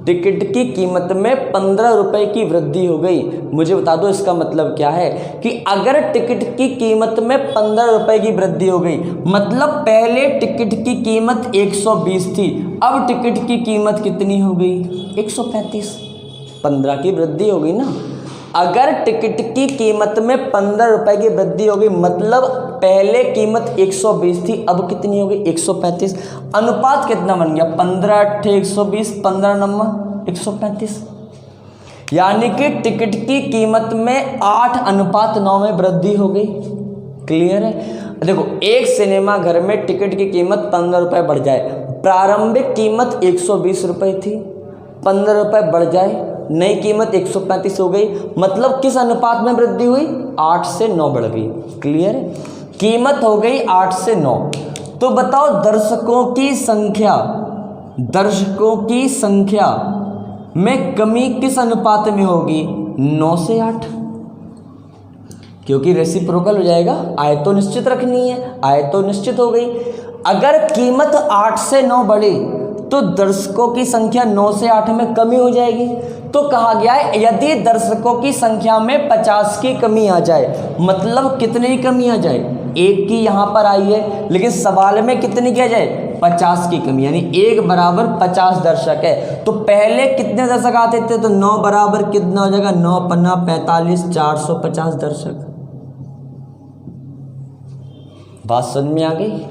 टिकट की कीमत में 15 रुपये की वृद्धि हो गई। मुझे बता दो इसका मतलब क्या है? कि अगर टिकट की कीमत में 15 रुपये की वृद्धि हो गई, मतलब पहले टिकट की कीमत 120 थी, अब टिकट की कीमत कितनी हो गई? 135। 15 की वृद्धि हो गई ना। अगर टिकट की कीमत में 15 रुपये की वृद्धि हो गई, मतलब पहले कीमत 120 थी, अब कितनी हो गई? 135। अनुपात कितना बन गया? 15 × 120, 15 × 135। यानी कि टिकट की कीमत में 8:9 में वृद्धि हो गई। क्लियर है? देखो, एक सिनेमा घर में टिकट की कीमत 15 रुपये बढ़ जाए, प्रारंभिक कीमत 120 रुपये थी, 15 रुपये बढ़ जाए, नई कीमत 135 हो गई, मतलब किस अनुपात में वृद्धि हुई? 8 से 9 बढ़ गई। क्लियर है? कीमत हो गई 8 से 9। तो बताओ दर्शकों की संख्या में कमी किस अनुपात में होगी? 9 से 8, क्योंकि रेसिप्रोकल हो जाएगा। आय तो निश्चित रखनी है, आय तो निश्चित हो गई। अगर कीमत 8 से 9 बढ़ी तो दर्शकों की संख्या 9 से 8 में कमी हो जाएगी। तो कहा गया है यदि दर्शकों की संख्या में 50 की कमी आ जाए, मतलब कितने की कमी आ जाए? 1 की यहाँ पर आई है, लेकिन सवाल में कितनी की आ जाए? 50 की कमी, यानी 1 बराबर 50 दर्शक है। तो पहले कितने दर्शक आते थे? तो 9 बराबर कितना हो जाएगा? 9 पन्ना 45, 450 दर्शक। बात समझ में आ गई?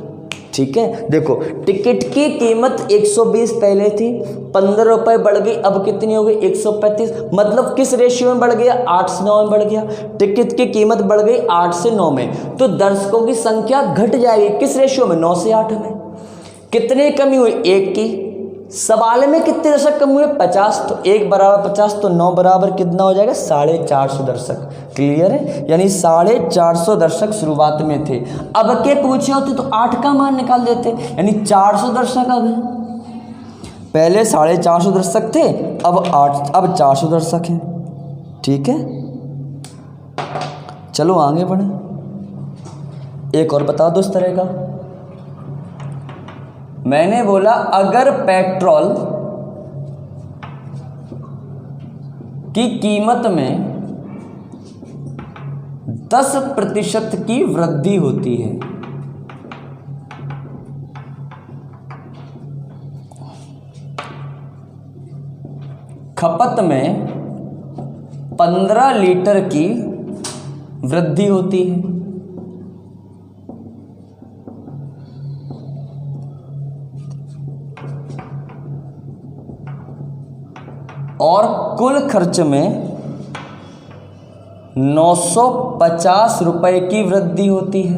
ठीक है। देखो, टिकट की कीमत 120 पहले थी, 15 रुपये बढ़ गई, अब कितनी हो गई? 135। मतलब किस रेशियो में बढ़ गया? 8 से 9 में बढ़ गया। टिकट की कीमत बढ़ गई 8 से 9 में, तो दर्शकों की संख्या घट जाएगी किस रेशियो में? 9 से 8 में। कितनी कमी हुई? 1 की। सवाल में कितने दर्शक कम हुए? 50। तो 1 बराबर 50, तो 9 बराबर कितना हो जाएगा? 450 दर्शक। क्लियर है? यानी 450 दर्शक शुरुआत में थे। अब के पूछे होते तो 8 का मान निकाल देते, यानी 400 दर्शक अब है। पहले 450 दर्शक थे, अब 400 दर्शक हैं। ठीक है, चलो आगे बढ़े। एक और बता दो इस तरह का। मैंने बोला अगर पेट्रोल की कीमत में 10% की वृद्धि होती है, खपत में 15 लीटर की वृद्धि होती है, और कुल खर्च में 950 रुपए की वृद्धि होती है,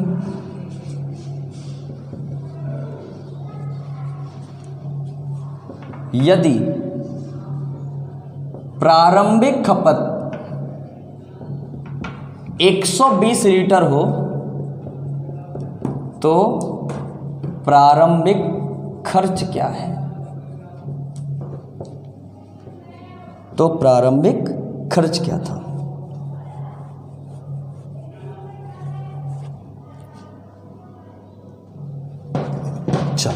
यदि प्रारंभिक खपत 120 लीटर हो तो प्रारंभिक खर्च क्या है? तो प्रारंभिक खर्च क्या था? चल,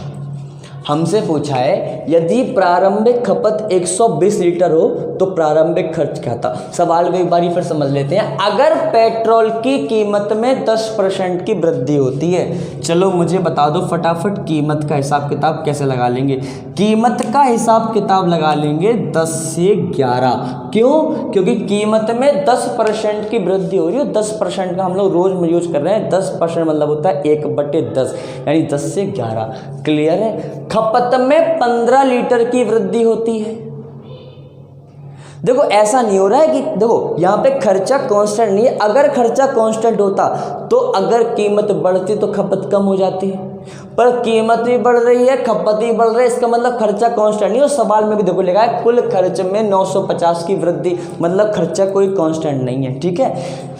हमसे पूछा है यदि प्रारंभिक खपत 120 लीटर हो तो प्रारंभिक खर्च क्या था। सवाल को एक बारी फिर समझ लेते हैं। अगर पेट्रोल की कीमत में 10% की वृद्धि होती है, चलो मुझे बता दो फटाफट कीमत का हिसाब किताब कैसे लगा लेंगे। कीमत का हिसाब किताब लगा लेंगे 10 से 11। क्यों? क्योंकि कीमत में 10% की वृद्धि हो रही है। 10% का हम लोग रोज में यूज कर रहे हैं। 10% मतलब होता है 1/10, यानी 10 से 11। क्लियर है? खपत में 15 लीटर की वृद्धि होती है। देखो, ऐसा नहीं हो रहा है कि देखो यहाँ पे खर्चा कांस्टेंट नहीं है। अगर खर्चा कांस्टेंट होता तो अगर कीमत बढ़ती तो खपत कम हो जाती है, पर कीमत भी बढ़ रही है, खपत भी बढ़ रही है, इसका मतलब खर्चा कांस्टेंट नहीं। और सवाल में भी देखो लिखा है कुल खर्च में 950 की वृद्धि, मतलब खर्चा कोई कांस्टेंट नहीं है। ठीक है,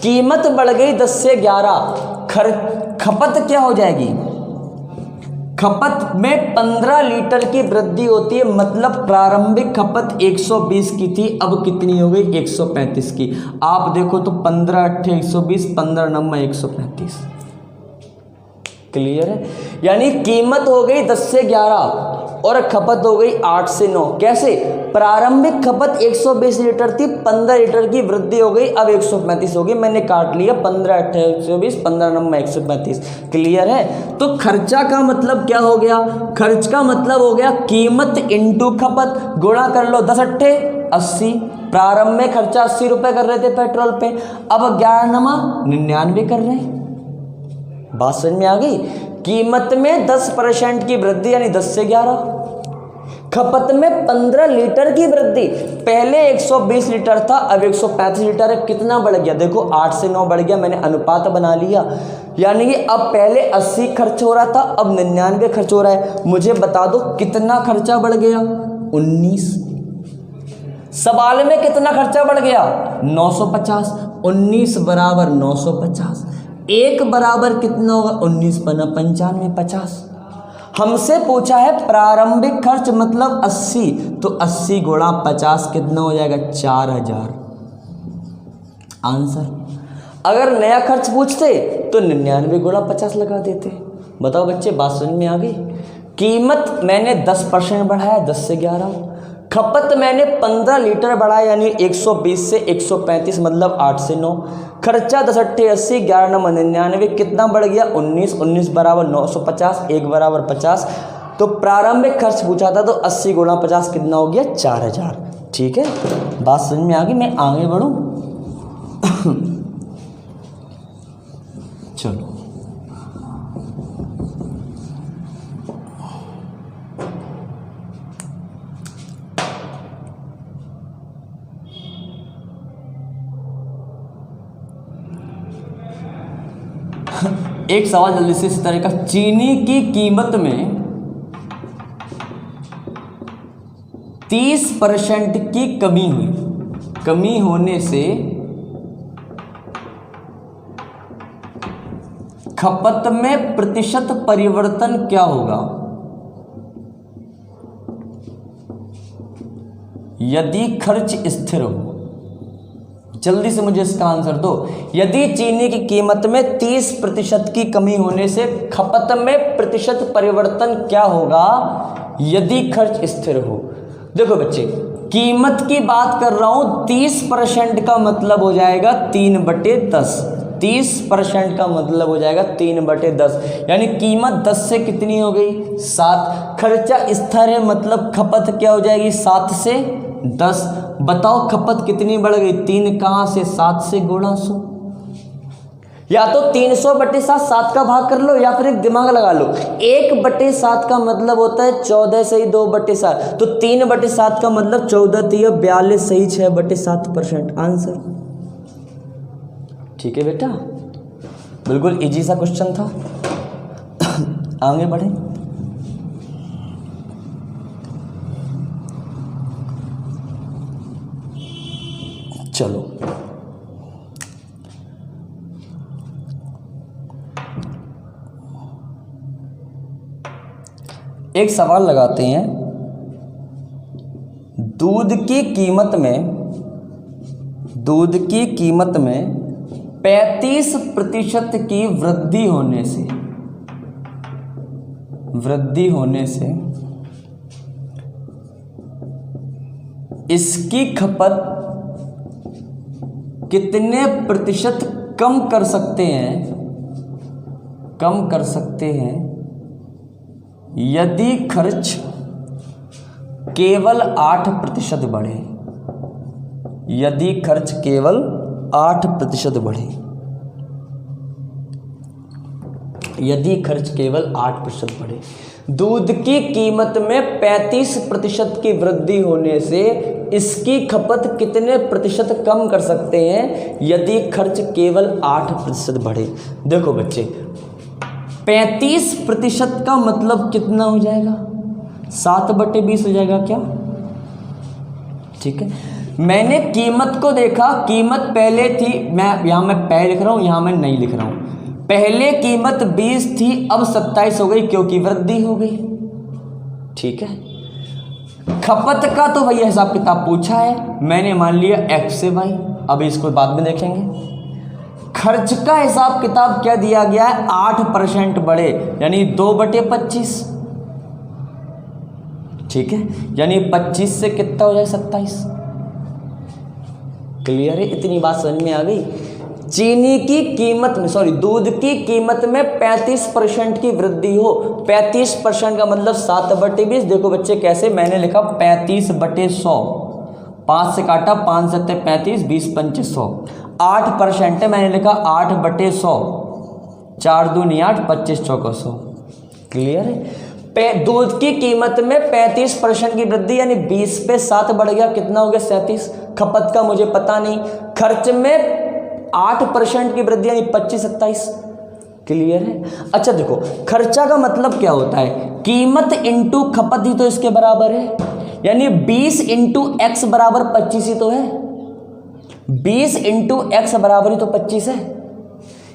कीमत बढ़ गई 10 से 11, खपत क्या हो जाएगी? खपत में 15 लीटर की वृद्धि होती है, मतलब प्रारंभिक खपत 120 की थी, अब कितनी हो गई? 135 की। आप देखो तो 15 8 120, 15 9 135। क्लियर है? यानी कीमत हो गई 10 से 11 और खपत हो गई 8 से 9। कैसे? प्रारंभिक खपत 120 लीटर थी, 15 लीटर की वृद्धि हो गई, अब 135 हो गई। मैंने काट लिया 15 8 120, 15 9 135। क्लियर है? तो खर्चा का मतलब क्या हो गया? खर्च का मतलब हो गया कीमत इंटू खपत, गुणा कर लो 10 8 80। प्रारंभ में खर्चा 80 रुपये कर रहे थे पेट्रोल पे, अब 11 9 99 कर रहे हैं। बात समझ में आ गई? कीमत में 10% की वृद्धि यानी 10 से 11। खपत में 15 लीटर की वृद्धि। पहले 120 लीटर था, अब 135 लीटर है। कितना बढ़ गया? देखो 8 से 9 बढ़ गया, मैंने अनुपात बना लिया। यानी कि अब पहले 80 खर्च हो रहा था, अब 99 खर्च हो रहा है। मुझे बता दो कितना खर्चा बढ़ गया? 19। सवाल में कितना खर्चा बढ़ गया? 950। 19 बराबर 950, 1 बराबर कितना होगा? 19 बना 95, 50। हमसे पूछा है प्रारंभिक खर्च मतलब 80, तो 80 गुणा 50 कितना हो जाएगा? 4000 आंसर। अगर नया खर्च पूछते तो 99 गुणा 50 लगा देते। बताओ बच्चे, बात समझ में आ गई? कीमत मैंने 10% बढ़ाया, 10 से 11। खपत मैंने 15 लीटर बढ़ाया, यानी 120 से 135 मतलब 8 से 9। खर्चा 10 अट्ठे 80, 11 9 99, कितना बढ़ गया? 19। 19 बराबर 950, 1 बराबर 50। तो प्रारंभिक खर्च पूछा था, तो 80 गुणा 50 कितना हो गया? 4000। ठीक है, बात समझ में आ गई? मैं आगे बढ़ूं? चलो, एक सवाल जल्दी से इस तरह का। चीनी की कीमत में 30% की कमी हुई। कमी होने से खपत में प्रतिशत परिवर्तन क्या होगा यदि खर्च स्थिर हो? जल्दी से मुझे इसका आंसर दो। यदि चीनी की कीमत में 30% की कमी होने से खपत में प्रतिशत परिवर्तन क्या होगा यदि खर्च स्थिर हो? देखो बच्चे, कीमत की बात कर रहा हूं। 30% का मतलब हो जाएगा 3/10। 30% का मतलब हो जाएगा 3/10, यानी कीमत 10 से कितनी हो गई? 7। खर्चा स्थिर है मतलब खपत क्या हो जाएगी? 7 से 10। बताओ खपत कितनी बढ़ गई? 3 कहाँ से? 7 से गुणा 100। या तो 300/7 7 का भाग कर लो, या फिर एक दिमाग लगा लो। 1/7 का मतलब होता है 14 सही 2/7, तो 3/7 का मतलब 14 3 42 सही 6/7% आंसर। ठीक है बेटा, बिल्कुल इजी सा क्वेश्चन था। आगे बढ़े। चलो, एक सवाल लगाते हैं। दूध की कीमत में 35% की वृद्धि होने से इसकी खपत कितने प्रतिशत कम कर सकते हैं यदि खर्च केवल 8% बढ़े? यदि खर्च केवल 8% बढ़े, यदि खर्च केवल 8% बढ़े। दूध की कीमत में 35% की वृद्धि होने से इसकी खपत कितने प्रतिशत कम कर सकते हैं यदि खर्च केवल 8% बढ़े? देखो बच्चे, 35% का मतलब कितना हो जाएगा? 7/20 हो जाएगा क्या? ठीक है, मैंने कीमत को देखा। कीमत पहले थी, यहाँ मैं पहले लिख रहा हूँ, यहाँ मैं नहीं लिख रहा हूँ। पहले कीमत 20 थी, अब 27 हो गई क्योंकि वृद्धि हो गई। ठीक है, खपत का तो भैया हिसाब किताब पूछा है, मैंने मान लिया x से y। अब इसको बाद में देखेंगे। खर्च का हिसाब किताब क्या दिया गया है? 8% बढ़े, यानी 2/25। ठीक है, यानी 25 से कितना हो जाए? 27। क्लियर है? इतनी बात समझ में आ गई? चीनी की कीमत में, दूध की कीमत में 35% की वृद्धि हो। 35% का मतलब 7/20। देखो बच्चे कैसे, मैंने लिखा 35/100। 5 से काटा, 5 7 35, 20 5 100। 8% है, मैंने लिखा 8/100। 4 2 8, 25 चौका 100। क्लियर है? दूध की कीमत में 35% की वृद्धि, यानी 20 पे 7 बढ़ गया, कितना हो गया 37। खपत का मुझे पता नहीं। खर्च में 8% की वृद्धि, यानी 25 27। क्लियर है। अच्छा देखो, खर्चा का मतलब क्या होता है, कीमत इंटू खपत ही तो इसके बराबर है, यानी 20 इंटू एक्स बराबर 25 ही तो है। 20 इंटू एक्स बराबर ही तो 25 है।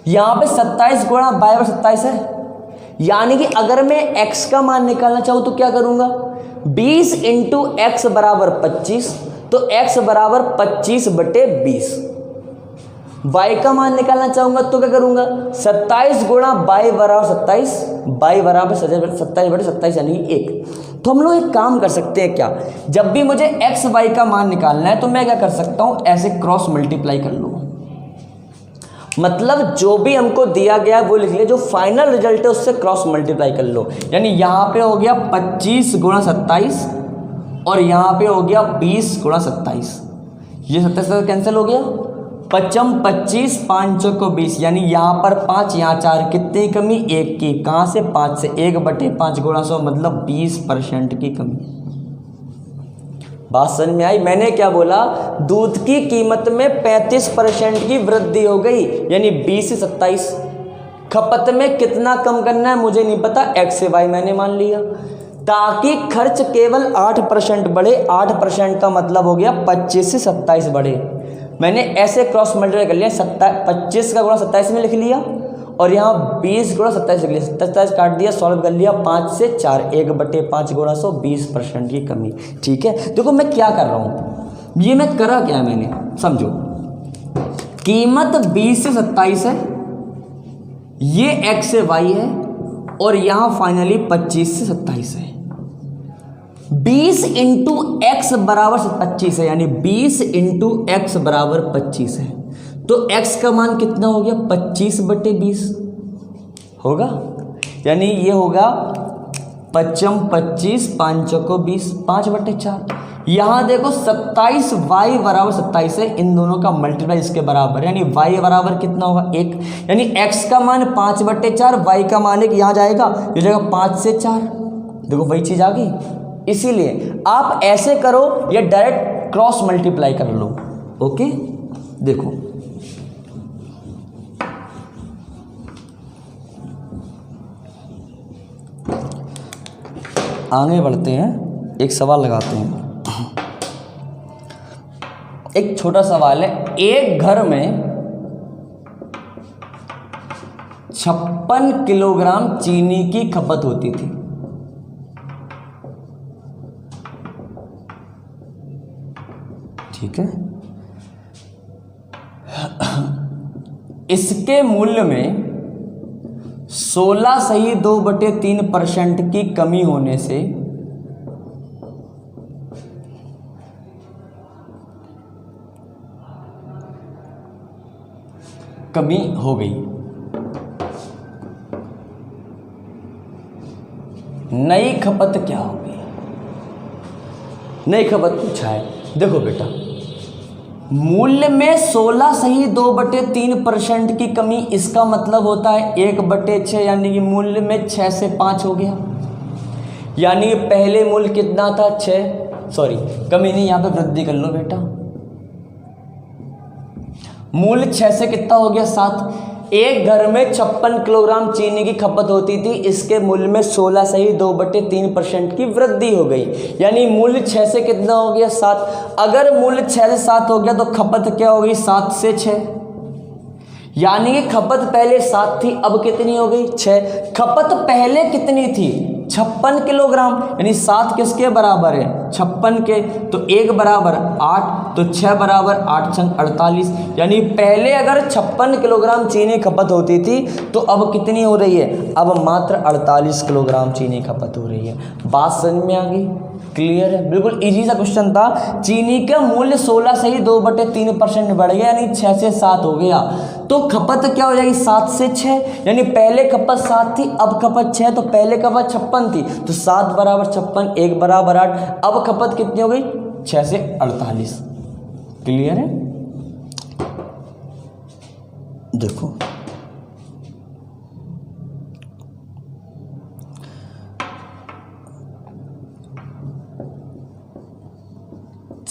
यहां पे 27 गुणा बाय 27 है, यानी कि अगर मैं x का मान निकालना चाहूं तो क्या करूंगा, 20 इंटू एक्स बराबर 25, तो x बराबर 25 बटे 20। y का मान निकालना चाहूंगा तो क्या करूंगा, 27 गुणा बाई बराबर 27, बाई बराबर 27 बटे 27 यानी 1। तो हम लोग एक काम कर सकते हैं क्या, जब भी मुझे x y का मान निकालना है तो मैं क्या कर सकता हूं, ऐसे क्रॉस मल्टीप्लाई कर लूँ। मतलब जो भी हमको दिया गया है वो लिख लिया, जो फाइनल रिजल्ट है उससे क्रॉस मल्टीप्लाई कर लो। यानी यहाँ पे हो गया 25 गुणा 27 और यहाँ पे हो गया 20 गुणा 27। ये 27 कैंसिल हो गया, 55 25 5 को 20, यानी यहाँ पर 5 यहाँ 4, कितनी कमी, 1 की। कहाँ से, 5 से। 1 बटे 5 गुणा 100 मतलब 20% की कमी। बात समझ में आई। मैंने क्या बोला, दूध की कीमत में 35% की वृद्धि हो गई, यानी 20 से 27। खपत में कितना कम करना है मुझे नहीं पता, x से y मैंने मान लिया, ताकि खर्च केवल 8% बढ़े। 8% का मतलब हो गया 25 से 27 बढ़े। मैंने ऐसे क्रॉस मल्टीप्लाई कर लिया, 25 का गुणा 27 में लिख लिया और यहाँ 20 गुणा 27 लिख लिया, 27 काट दिया, सॉल्व कर लिया, 5 से 4, 1 बटे 5 गुणा 100, 20% की कमी। ठीक है, देखो मैं क्या कर रहा हूँ, ये मैं करा क्या है, मैंने समझो, कीमत 20 से 27 है, ये x से y है और यहाँ फाइनली 25 से 27 है। 20 इंटू एक्स बराबर 25 है, यानी 20 इंटू एक्स बराबर 25 है, तो x का मान कितना हो गया, 25 बटे 20 होगा, यानी ये होगा 55 25 5 को 20, 5 बटे 4। यहाँ देखो 27 y बराबर 27 है, इन दोनों का मल्टीप्लाई इसके बराबर है, यानी y बराबर कितना होगा 1, यानी x का मान 5 बटे 4, y का मान 1, यहाँ जाएगा, ये जाएगा 5 से 4। देखो वही चीज़ आ गई। इसीलिए आप ऐसे करो या डायरेक्ट क्रॉस मल्टीप्लाई कर लो। ओके, देखो आगे बढ़ते हैं, एक सवाल लगाते हैं। एक छोटा सवाल है, एक घर में 56 किलोग्राम चीनी की खपत होती थी। ठीक है, इसके मूल्य में 16.2/3% की कमी होने से कमी हो गई। नई खपत क्या होगी, नई खपत पूछा है। देखो बेटा, मूल्य में 16.2/3% की कमी, इसका मतलब होता है 1/6, यानी कि मूल्य में 6 से 5 हो गया, यानी पहले मूल्य कितना था 6, सॉरी कमी नहीं, यहाँ पे वृद्धि कर लो बेटा। मूल्य 6 से कितना हो गया 7। एक घर में 56 किलोग्राम चीनी की खपत होती थी, इसके मूल्य में 16.2/3% की वृद्धि हो गई, यानी मूल्य 6 से कितना हो गया 7। अगर मूल्य 6 से 7 हो गया तो खपत क्या हो गई 7 से 6, यानी कि खपत पहले 7 थी, अब कितनी हो गई 6। खपत पहले कितनी थी 56 किलोग्राम, यानी 7 किसके बराबर है 56 के, तो 1 बराबर 8, तो 6 बराबर 8 छंग 48, यानी पहले अगर 56 किलोग्राम चीनी खपत होती थी तो अब कितनी हो रही है, अब मात्र 48 किलोग्राम चीनी खपत हो रही है। बात समझ में आ गई, क्लियर है, बिल्कुल इजी सा क्वेश्चन था। चीनी का मूल्य 16.2/3% बढ़ गया, यानी 6 से 7 हो गया, तो खपत क्या हो जाएगी 7 से 6, यानी पहले खपत 7 थी, अब खपत 6, तो पहले खपत 56 थी, तो 7 बराबर 56, 1 बराबर 8, अब खपत कितनी हो गई 6 से 48। क्लियर है। देखो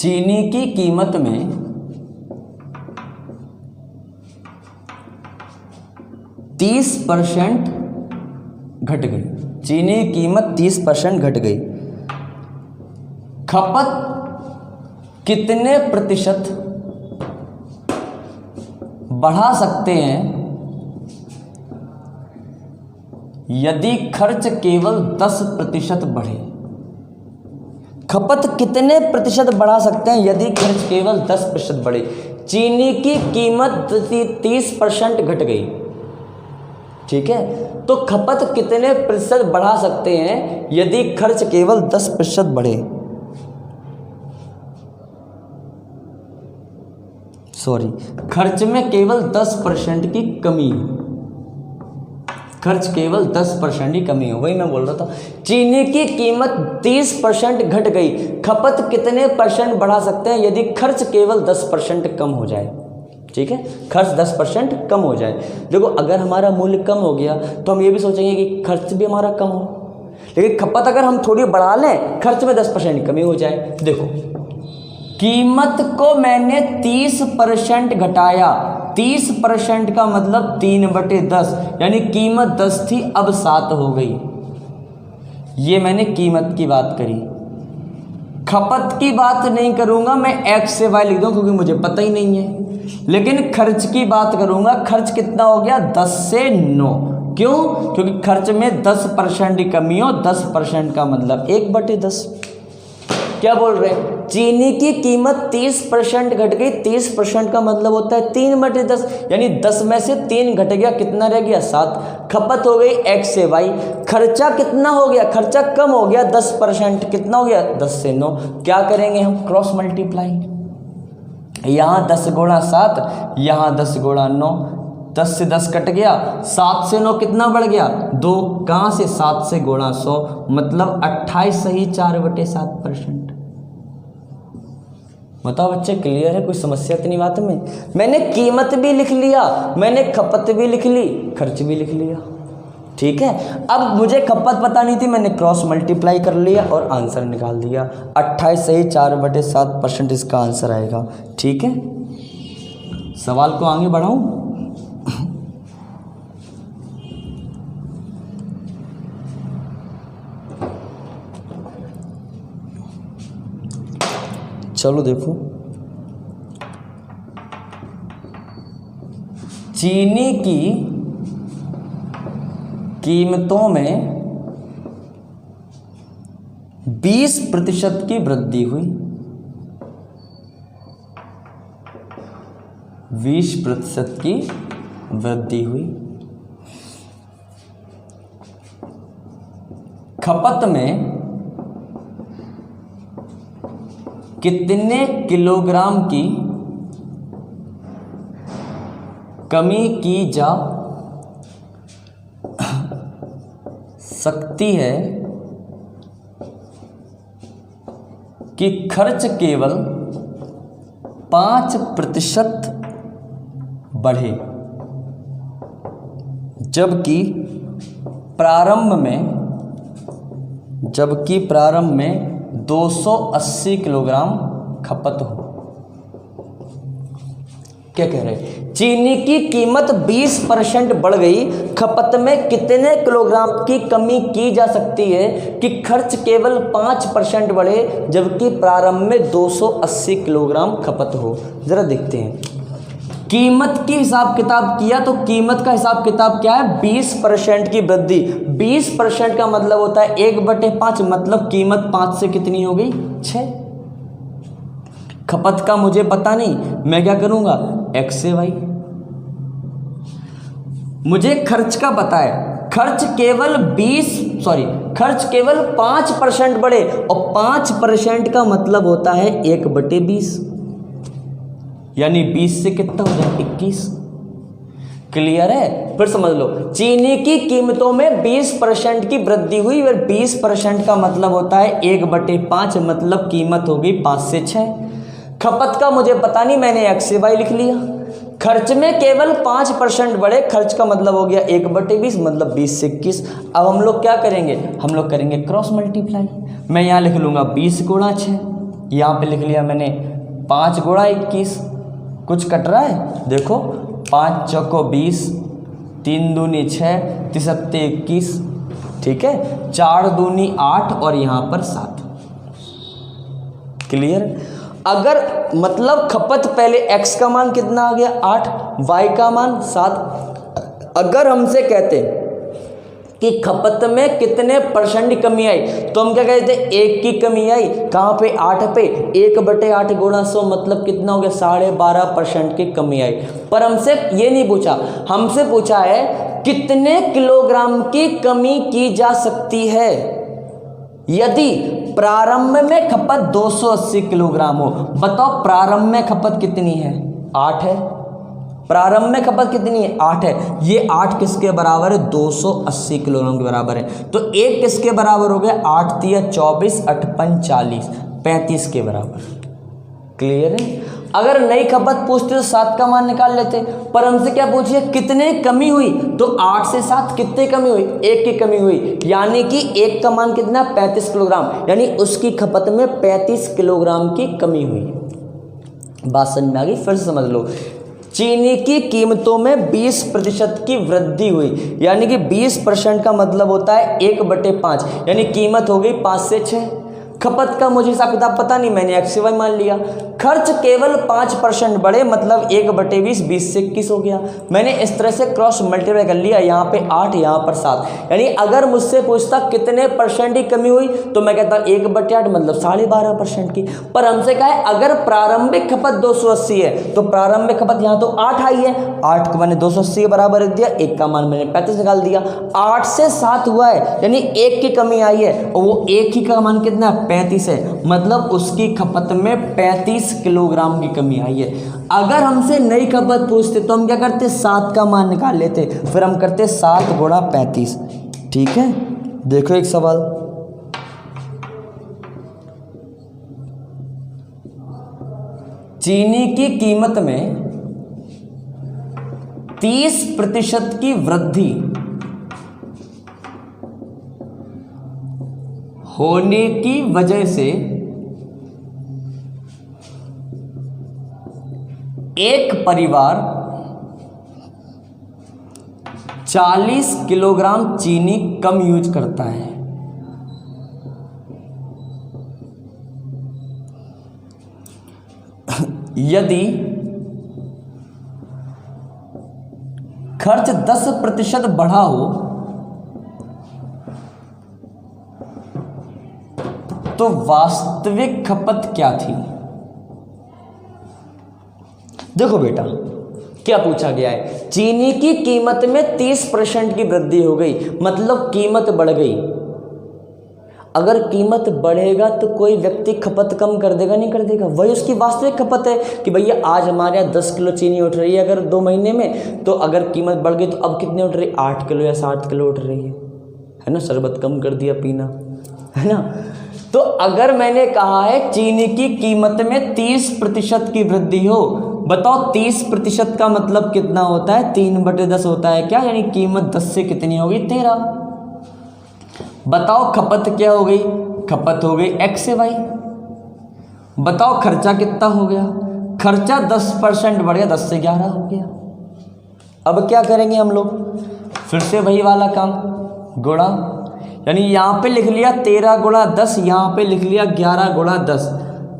चीनी की कीमत में 30% घट गई। चीनी की कीमत 30% घट गई। खपत कितने प्रतिशत बढ़ा सकते हैं यदि खर्च केवल 10% बढ़े? खपत कितने प्रतिशत बढ़ा सकते हैं यदि खर्च केवल 10% बढ़े? चीनी की कीमत 30% घट गई, ठीक है, तो खपत कितने प्रतिशत बढ़ा सकते हैं यदि खर्च केवल 10% बढ़े? सॉरी, खर्च में केवल 10% की कमी, खर्च केवल 10% की कमी हो, वही मैं बोल रहा था। चीनी की कीमत 30% घट गई, खपत कितने परसेंट बढ़ा सकते हैं यदि खर्च केवल 10% कम हो जाए? ठीक है, खर्च 10% कम हो जाए। देखो, अगर हमारा मूल्य कम हो गया तो हम ये भी सोचेंगे कि खर्च भी हमारा कम हो, लेकिन खपत अगर हम थोड़ी बढ़ा लें, खर्च में 10% की कमी हो जाए। देखो, कीमत को मैंने 30% घटाया, 30% का मतलब 3/10, यानी कीमत 10 थी अब 7 हो गई। ये मैंने कीमत की बात करी। खपत की बात नहीं करूंगा मैं, x से y लिख दूं क्योंकि मुझे पता ही नहीं है। लेकिन खर्च की बात करूंगा, खर्च कितना हो गया? 10 से 9। क्यों? क्योंकि खर्च में 10% की कमी हो, 10% का मतलब 1/10। क्या बोल रहे हैं? चीनी की कीमत 30% घट गई, 30% का मतलब होता है 3/10, यानी 10 में से 3 घट गया, कितना रह गया? 7। खपत हो गई x से y। खर्चा कितना हो गया? खर्चा कम हो गया 10%, कितना हो गया? 10 से 9। क्या करेंगे हम? Cross multiply. यहाँ 10 गुणा 7, यहाँ 10 गुणा 9, 10 से 10 कट गया, 7 से 9 कितना बढ़ गया? 2। कहाँ से? 7 से गुणा 100, मतलब 28 सही 4/7%। बताओ बच्चे, क्लियर है? कोई समस्या इतनी बात में? मैंने कीमत भी लिख लिया, मैंने खपत भी लिख ली, खर्च भी लिख लिया, ठीक है। अब मुझे खपत पता नहीं थी, मैंने क्रॉस मल्टीप्लाई कर लिया और आंसर निकाल दिया। 28 सही 4/7% इसका आंसर आएगा, ठीक है। सवाल को आगे बढ़ाऊं? चलो देखो, चीनी की कीमतों में 20% की वृद्धि हुई, 20% की वृद्धि हुई। खपत में कितने किलोग्राम की कमी की जा सकती है कि खर्च केवल 5% बढ़े, जबकि प्रारंभ में 280 किलोग्राम खपत हो? क्या कह रहे हैं? चीनी की कीमत 20% बढ़ गई, खपत में कितने किलोग्राम की कमी की जा सकती है कि खर्च केवल 5% बढ़े, जबकि प्रारंभ में 280 किलोग्राम खपत हो? जरा देखते हैं। कीमत की हिसाब किताब किया तो कीमत का हिसाब किताब क्या है? 20% की वृद्धि। 20% का मतलब होता है 1/5, मतलब कीमत 5 से कितनी हो गई? 6। खपत का मुझे पता नहीं, मैं क्या करूंगा? x से y। मुझे खर्च का पता है, खर्च केवल 5% बढ़े, और 5% का मतलब होता है 1/20, यानी 20 से कितना हो जाए? 21। क्लियर है? फिर समझ लो, चीनी की कीमतों में 20% की वृद्धि हुई, और 20% का मतलब होता है 1/5, मतलब कीमत हो गई 5 से 6। खपत का मुझे पता नहीं, मैंने x से y लिख लिया। खर्च में केवल 5% बढ़े, खर्च का मतलब हो गया 1/20, मतलब 20 से 21। अब हम लोग क्या करेंगे? हम लोग करेंगे क्रॉस मल्टीप्लाई। मैं यहाँ लिख लूँगा 20 गुणा 6, यहाँ पे लिख लिया मैंने 5 गुणा 21, कुछ कट रहा है देखो, 5 चौको 20, 3 दूनी 6, 3 सत्ते 21, ठीक है, 4 दूनी 8 और यहाँ पर 7। क्लियर? अगर मतलब खपत पहले x का मान कितना आ गया 8, y का मान 7। अगर हमसे कहते कि खपत में कितने परसेंट की कमी आई, तो हम क्या कहते हैं 1 की कमी आई। कहाँ पे? 8 पे। 1/8 गुणा 100 मतलब कितना हो गया? 12.5% की कमी आई। पर हमसे ये नहीं पूछा, हमसे पूछा है कितने किलोग्राम की कमी की जा सकती है यदि प्रारंभ में खपत 280 किलोग्राम हो। बताओ प्रारंभ में खपत कितनी है? 8 है। प्रारंभ में खपत कितनी है? 8 है। ये 8 किसके बराबर है? 280 किलोग्राम के बराबर है। तो 1 किसके बराबर हो गया? 8 तिया 24, 8 पंच 40, 35 के बराबर। क्लियर है? अगर नई खपत पूछते तो 7 का मान निकाल लेते, पर हमसे क्या पूछिए कितने कमी हुई, तो 8 से 7 कितने कमी हुई? 1 की कमी हुई, यानी कि 1 का मान कितना? 35 किलोग्राम, यानी उसकी खपत में 35 किलोग्राम की कमी हुई। बात समझ में आ गई? फिर से समझ लो, चीनी की कीमतों में 20% की वृद्धि हुई, यानी कि 20% का मतलब होता है 1/5, यानी कीमत हो गई 5 से 6। खपत का मुझे हिसाब किताब पता नहीं, मैंने XY मान लिया। खर्च केवल 5% बढ़े, मतलब 1/20, 20 से 21 हो गया। मैंने इस तरह से क्रॉस मल्टीप्लाई कर लिया, यहाँ पे 8, यहाँ पर 7। यानी अगर मुझसे पूछता कितने परसेंट की कमी हुई, तो मैं कहता 1/8 मतलब 12.5% की। पर हमसे कहा है अगर प्रारंभिक खपत 280 है, तो प्रारंभिक खपत यहाँ तो 8 आई है, 8 को मैंने 280 के बराबर रख दिया, 1 का मान मैंने 35 निकाल दिया। 8 से 7 हुआ है, यानी 1 की कमी आई है, और वो 1 ही का मान कितना? 35 है, मतलब उसकी खपत में 35 किलोग्राम की कमी आई है। अगर हमसे नई खपत पूछते तो हम क्या करते? 7 का मान निकाल लेते, फिर हम करते 7 गुणा 35। ठीक है, देखो एक सवाल, चीनी की कीमत में 30% की वृद्धि होने की वजह से एक परिवार 40 किलोग्राम चीनी कम यूज करता है। यदि खर्च 10% बढ़ा हो तो वास्तविक खपत क्या थी? देखो बेटा, क्या पूछा गया है? चीनी की कीमत में 30% की वृद्धि हो गई, मतलब कीमत बढ़ गई। अगर कीमत बढ़ेगा तो कोई व्यक्ति खपत कम कर देगा? नहीं कर देगा। वही उसकी वास्तविक खपत है कि भैया आज हमारे यहाँ 10 किलो चीनी उठ रही है अगर 2 महीने में, तो अगर कीमत बढ़ गई तो अब कितने उठ रही है? 8 किलो या 7 किलो उठ रही है ना। शरबत कम कर दिया पीना, है ना। तो अगर मैंने कहा है चीनी की कीमत में 30% की वृद्धि हो, बताओ 30% का मतलब कितना होता है? 3/10 होता है क्या? यानी कीमत 10 से कितनी होगी? 13। बताओ खपत क्या हो गई? खपत हो गई X से Y। बताओ खर्चा कितना हो गया? खर्चा 10% बढ़ गया, 10 से 11 हो गया। अब क्या करेंगे हम लोग? फिर से वही वाला काम, गुणा, यानी यहाँ पे लिख लिया 13 गुणा 10, यहाँ पे लिख लिया 11 गुणा 10।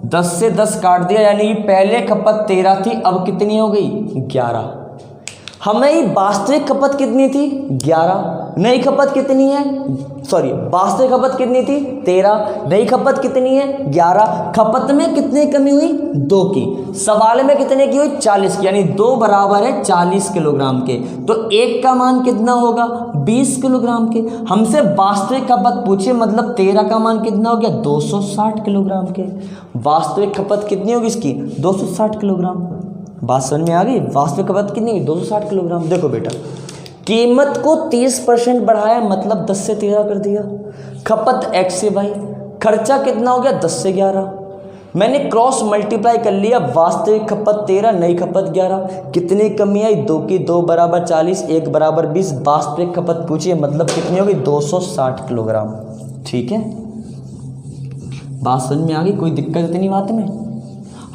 10 से 10 काट दिया, यानी पहले खपत 13 थी, अब कितनी हो गई? 11। हमें वास्तविक खपत कितनी थी? 11। नई खपत कितनी है? सॉरी, वास्तविक खपत कितनी थी? 13। नई खपत कितनी है? 11। खपत में कितनी कमी हुई? 2 की। सवाल में कितने की हुई? 40 की, यानी 2 बराबर है 40 किलोग्राम के। तो 1 का मान कितना होगा? 20 किलोग्राम के। हमसे वास्तविक खपत पूछे, मतलब 13 का मान कितना हो गया? 260 किलोग्राम के। वास्तविक खपत कितनी होगी इसकी? 260 किलोग्राम। बात समझ में आ गई? वास्तविक खपत कितनी? 260 किलोग्राम। देखो बेटा, कीमत को 30% बढ़ाया, मतलब 10 से 13 कर दिया। खपत X से Y। खर्चा कितना हो गया? 10 से 11। मैंने क्रॉस मल्टीप्लाई कर लिया, वास्तविक खपत 13, नई खपत 11। कितनी कमी आई? 2 की 2 बराबर 40, 1 बराबर 20। वास्तविक खपत पूछिए, मतलब कितनी होगी? 260 किलोग्राम। ठीक है, बात समझ में आ गई? कोई दिक्कत इतनी बात में?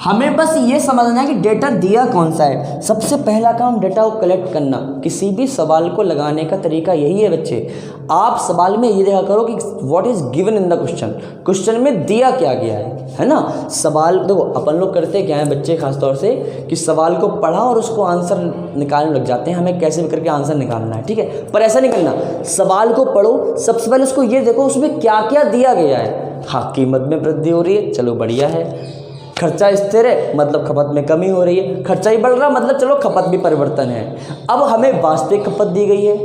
हमें बस ये समझना है कि डेटा दिया कौन सा है। सबसे पहला काम डेटा को कलेक्ट करना। किसी भी सवाल को लगाने का तरीका यही है बच्चे। आप सवाल में ये देखा करो कि what is given in the question, question में दिया क्या गया है ना। सवाल देखो अपन लोग करते क्या है बच्चे खासतौर से कि सवाल को पढ़ा और उसको आंसर निकालने लग जाते हैं, हमें कैसे भी करके आंसर निकालना है, ठीक है। पर ऐसा नहीं करना, सवाल को पढ़ो, सबसे पहले उसको ये देखो उसमें क्या क्या दिया गया है। हाँ, कीमत में वृद्धि हो रही है, चलो बढ़िया है। खर्चा स्थिर है, मतलब खपत में कमी हो रही है। खर्चा ही बढ़ रहा, मतलब चलो खपत भी परिवर्तन है। अब हमें वास्तविक खपत दी गई है,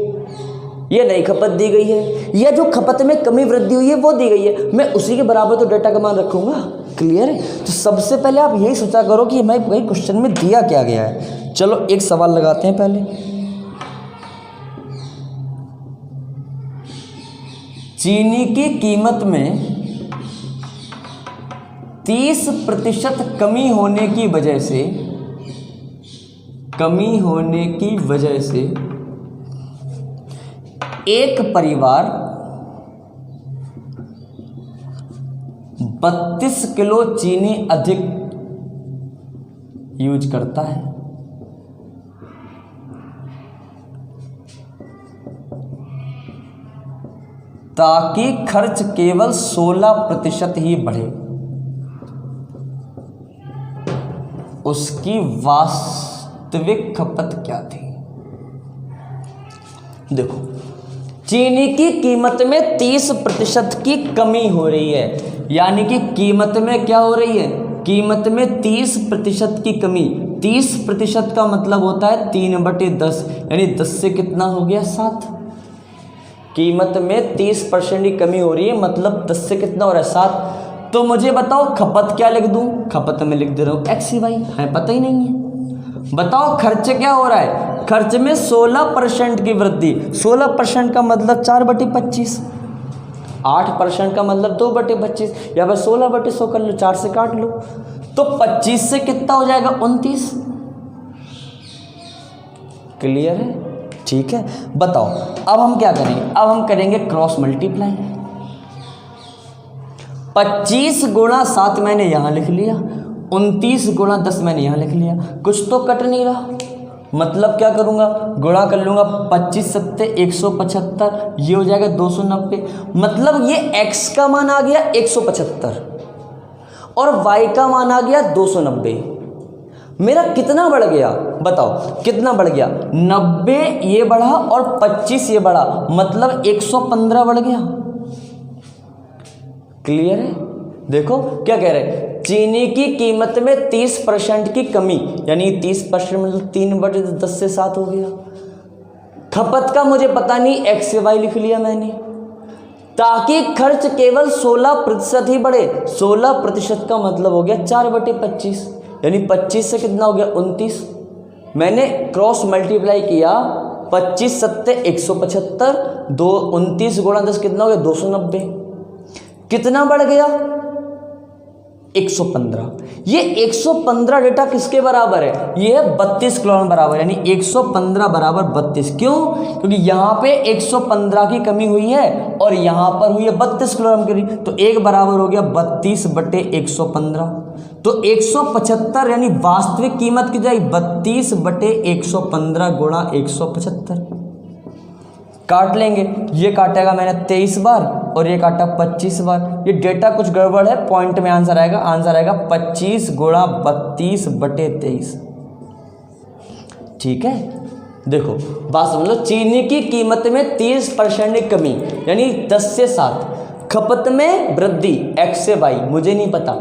ये नई खपत दी गई है, या जो खपत में कमी वृद्धि हुई है वो दी गई है। मैं उसी के बराबर तो डेटा का मान रखूंगा। क्लियर है? तो सबसे पहले आप यही सोचा करो कि हमें भाई क्वेश्चन में दिया क्या गया है। चलो एक सवाल लगाते हैं पहले। चीनी की कीमत में 30% कमी होने की वजह से एक परिवार 32 किलो चीनी अधिक यूज करता है। ताकि खर्च केवल 16% ही बढ़े। उसकी वास्तविक खपत क्या थी? देखो, चीनी की कीमत में 30% की कमी हो रही है, यानी कि कीमत में क्या हो रही है? कीमत में 30% की कमी। 30% का मतलब होता है 3/10, यानी 10 से कितना हो गया? 7। कीमत में 30% की कमी हो रही है, मतलब 10 से कितना हो रहा है? 7। तो मुझे बताओ खपत क्या लिख दूं? खपत में लिख दे रहा हूं XY, हमें पता ही नहीं है। बताओ खर्च क्या हो रहा है? खर्च में 16% की वृद्धि। 16% का मतलब 4/25, 8% का मतलब 2/25, या फिर 16/100 कर लो, 4 से काट लो, तो 25 से कितना हो जाएगा? 29। क्लियर है? ठीक है, बताओ अब हम क्या करेंगे? अब हम करेंगे क्रॉस मल्टीप्लाई। 25 गुणा 7 मैंने यहाँ लिख लिया, 29 गुणा 10 मैंने यहाँ लिख लिया। कुछ तो कट नहीं रहा, मतलब क्या करूँगा? गुणा कर लूँगा। 25 सत्ते 175, ये हो जाएगा 290। मतलब ये x का मान आ गया 175 और y का मान आ गया 290। मेरा कितना बढ़ गया? बताओ कितना बढ़ गया? 90 ये बढ़ा और 25 ये बढ़ा, मतलब 115 बढ़ गया। क्लियर है? देखो क्या कह रहे हैं, चीनी की कीमत में 30% की कमी, यानी 30% मतलब 3/10 से 7 हो गया। खपत का मुझे पता नहीं, XY लिख लिया मैंने। ताकि खर्च केवल 16% ही बढ़े। 16% का मतलब हो गया 4/25, यानी 25 से कितना हो गया? 29। मैंने क्रॉस मल्टीप्लाई किया, 25 सत्ते 175, 29 गुणा 10 कितना हो गया? 290। कितना बढ़ गया? 115। ये 115 डेटा किसके बराबर है? ये है 32 किलोग्राम बराबर, यानी 115 बराबर 32। क्यों? क्योंकि यहाँ पे 115 की कमी हुई है और यहाँ पर हुई है 32 किलोग्राम की, तो एक बराबर हो गया 32/115। तो 175 यानी वास्तविक कीमत की जाएगी 32/115 गुणा 175। काट लेंगे, ये काटेगा मैंने 23 बार और ये काटा 25 बार। ये डेटा कुछ गड़बड़ है, पॉइंट में आंसर आएगा। आंसर आएगा 25 गुणा 32/23। ठीक है, देखो बात समझ लो। चीनी की कीमत में 30% की कमी, यानी 10 से 7। खपत में वृद्धि XY मुझे नहीं पता।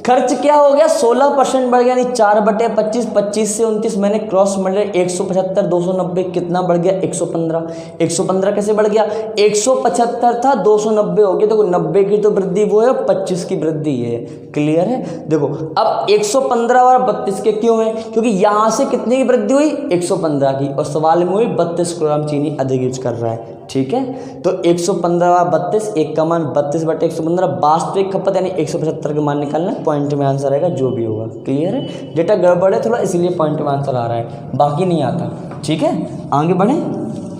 खर्च क्या हो गया? 16% बढ़ गया, यानी 4/25। 25 से 29 मैंने क्रॉस मल्टीप्लाई 175, 290 कितना बढ़ गया? 115। 115 कैसे बढ़ गया? 175 था 290 हो गया। देखो 90 की तो वृद्धि वो है, 25 की वृद्धि है। क्लियर है? देखो अब 115 और 32 के क्यों है? क्योंकि यहाँ से कितने की वृद्धि हुई? 115 की, और सवाल में हुई 32 किलोग्राम चीनी अधिक यूज कर रहा है। ठीक है, तो 115 और 32, एक का मान 32/115। वास्तविक खपत यानी 175 का मान निकालना, पॉइंट में आंसर आएगा जो भी होगा। क्लियर है? डेटा गड़बड़ है थोड़ा, इसीलिए पॉइंट में आंसर आ रहा है, बाकी नहीं आता। ठीक है, आगे बढ़े।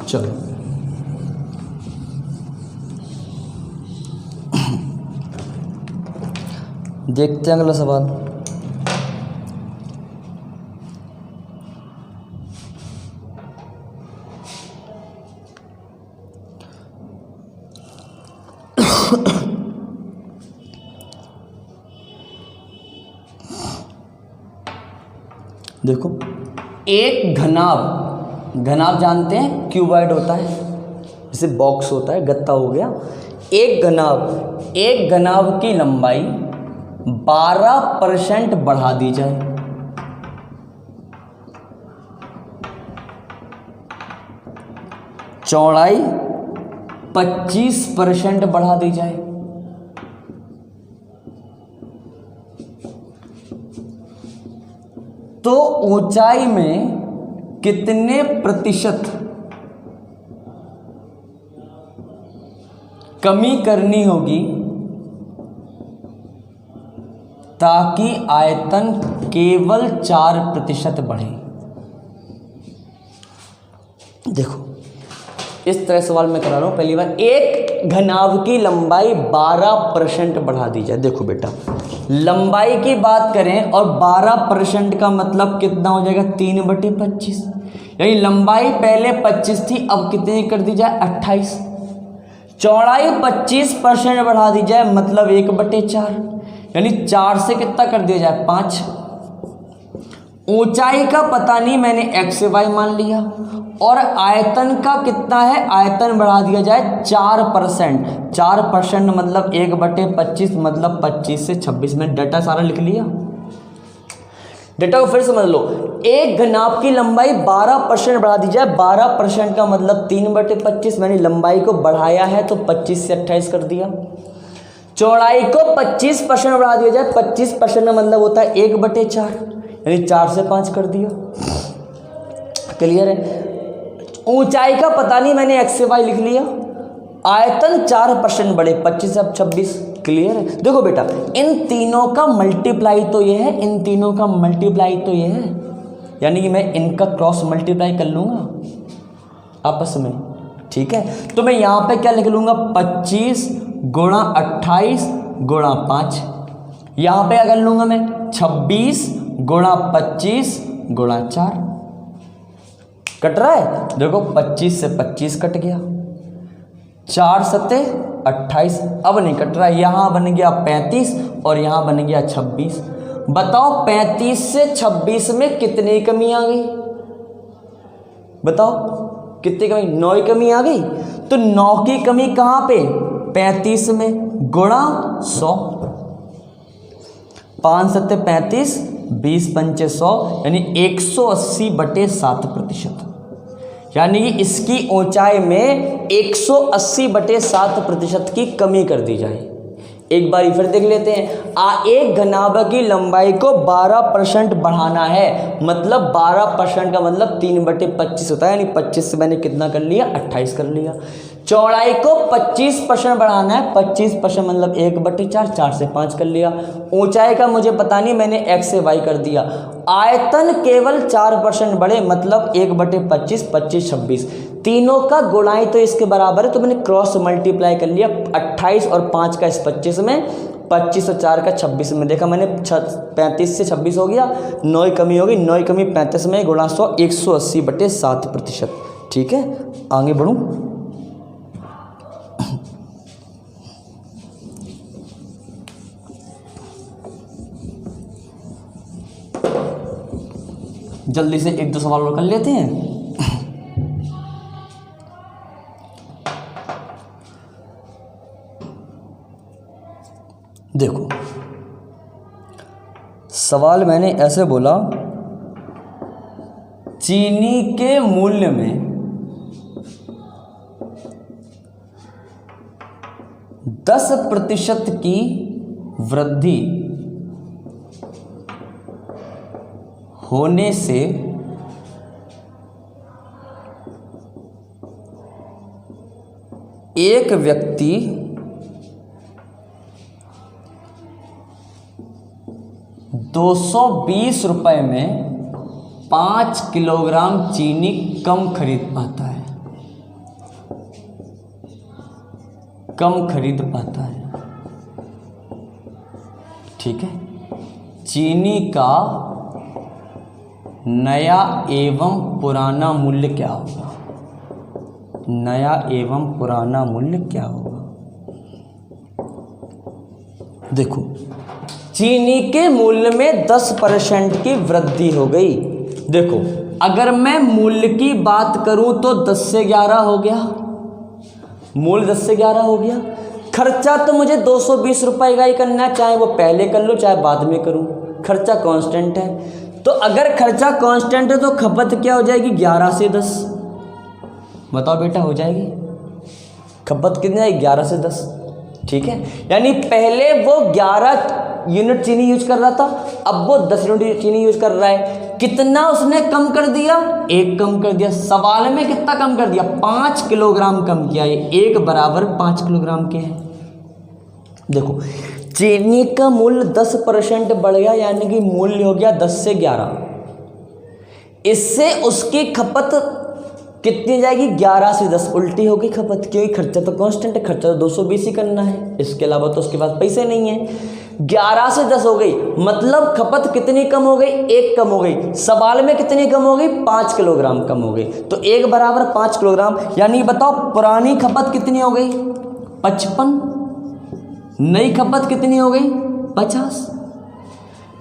चलो देखते हैं अगला सवाल। देखो, एक घनाभ जानते हैं, क्यूबॉइड होता है, जैसे बॉक्स होता है, गत्ता हो गया। एक घनाभ की लंबाई 12% बढ़ा दी जाए, चौड़ाई 25% बढ़ा दी जाए, तो ऊंचाई में कितने प्रतिशत कमी करनी होगी ताकि आयतन केवल 4% बढ़े? देखो, इस तरह सवाल मैं करा रहा हूं पहली बार। एक घनाभ की लंबाई 12% बढ़ा दी जाए। देखो बेटा, लंबाई की बात करें और 12% का मतलब कितना हो जाएगा? 3/25। यानी लंबाई पहले 25 थी, अब कितनी कर दी जाए? 28। चौड़ाई 25% बढ़ा दी जाए, मतलब 1/4, यानी 4 से कितना कर दिया जाए? 5। ऊंचाई का पता नहीं, मैंने x y मान लिया, और आयतन का कितना है? आयतन बढ़ा दिया जाए 4%। 4% मतलब 1/25, मतलब 25 से 26। मैंने डाटा सारा लिख लिया। डाटा को फिर समझ लो। एक घनाभ की लंबाई 12% बढ़ा दी जाए। 12% का मतलब 3/25। मैंने लंबाई को बढ़ाया है तो 25 से 28 कर दिया। चौड़ाई को 25% बढ़ा दिया जाए। 25% का मतलब होता है 1/4, यानी 4 से 5 कर दिया। क्लियर है? ऊंचाई का पता नहीं, मैंने x y लिख लिया। आयतन 4% बढ़े, 25 से 26। क्लियर है? देखो बेटा, इन तीनों का मल्टीप्लाई तो ये है, इन तीनों का मल्टीप्लाई तो ये है, यानी कि मैं इनका क्रॉस मल्टीप्लाई कर लूंगा आपस में। ठीक है, तो मैं यहाँ पे क्या लिख लूंगा? 25 गुणा 28 गुणा 5। यहाँ पे क्या कर लूंगा मैं? 26 गुणा 25 गुणा 4। कट रहा है? देखो, 25 से 25 कट गया, 4 सत्ते 28। अब नहीं कट रहा है, यहाँ बन गया 35 और यहाँ बन गया 26। बताओ 35 से 26 में कितनी कमी आ गई? बताओ कितनी कमी? 9 की कमी आ गई। तो 9 की कमी कहाँ पे? 35 में, गुणा 100। 5 सत्ते 35, 20 पंचे 100, यानी 180/7%। यानी कि इसकी ऊंचाई में 180/7% की कमी कर दी जाए। एक बार फिर देख लेते हैं। एक घनाभ की लंबाई को 12% बढ़ाना है, मतलब 12% का मतलब 3/25 होता है, यानी 25 से मैंने कितना कर लिया? 28 कर लिया। चौड़ाई को 25% बढ़ाना है, 25% मतलब 1/4, 4 से 5 कर लिया। ऊंचाई का मुझे पता नहीं, मैंने x से y कर दिया। आयतन केवल 4% बढ़े, मतलब 1/25, 25, 26। तीनों का गुणाई तो इसके बराबर है, तो मैंने क्रॉस मल्टीप्लाई कर लिया। 28 और 5 का इस 25 में, 25 और 4 का 26 में। देखा मैंने, 35 से 26 हो गया, 9 कमी होगी, 9 कमी 35 में, गुणा 100, 180/7%। ठीक है, आगे बढ़ूँ। जल्दी से 1-2 सवाल और कर लेते हैं। देखो, सवाल मैंने ऐसे बोला, चीनी के मूल्य में 10% की वृद्धि होने से एक व्यक्ति 220 रुपए में 5 किलोग्राम चीनी कम खरीद पाता है। ठीक है। चीनी का नया एवं पुराना मूल्य क्या होगा? नया एवं पुराना मूल्य क्या होगा? देखो, चीनी के मूल्य में 10% की वृद्धि हो गई। देखो, अगर मैं मूल्य की बात करूं तो 10 से 11 हो गया, मूल्य 10 से 11 हो गया। खर्चा तो मुझे 220 रुपये का ही करना है, चाहे वो पहले कर लो चाहे बाद में करूं, खर्चा कांस्टेंट है। तो अगर खर्चा कांस्टेंट है तो खपत क्या हो जाएगी? 11 से 10। बताओ बेटा, हो जाएगी खपत कितनी आएगी? 11 से 10, ठीक है। यानी पहले वो 11 यूनिट चीनी यूज कर रहा था, अब वो 10 यूनिट चीनी यूज कर रहा है। कितना उसने कम कर दिया? 1 कम कर दिया। सवाल में कितना कम कर दिया? 5 किलोग्राम कम किया। ये 1 बराबर 5 किलोग्राम के है। देखो, चीनी का मूल्य 10% बढ़ गया, यानी कि मूल्य हो गया 10 से 11। इससे उसकी खपत कितनी जाएगी? 11 से 10 उल्टी होगी खपत, क्योंकि खर्चा तो कांस्टेंट है, खर्चा तो 220 ही करना है, इसके अलावा तो उसके पास पैसे नहीं है। 11 से 10 हो गई, मतलब खपत कितनी कम हो गई? 1 कम हो गई। सवाल में कितनी कम हो गई? 5 किलोग्राम कम हो गई। तो 1 बराबर 5 किलोग्राम, यानी बताओ पुरानी खपत कितनी हो गई? 55। नई खपत कितनी हो गई? 50।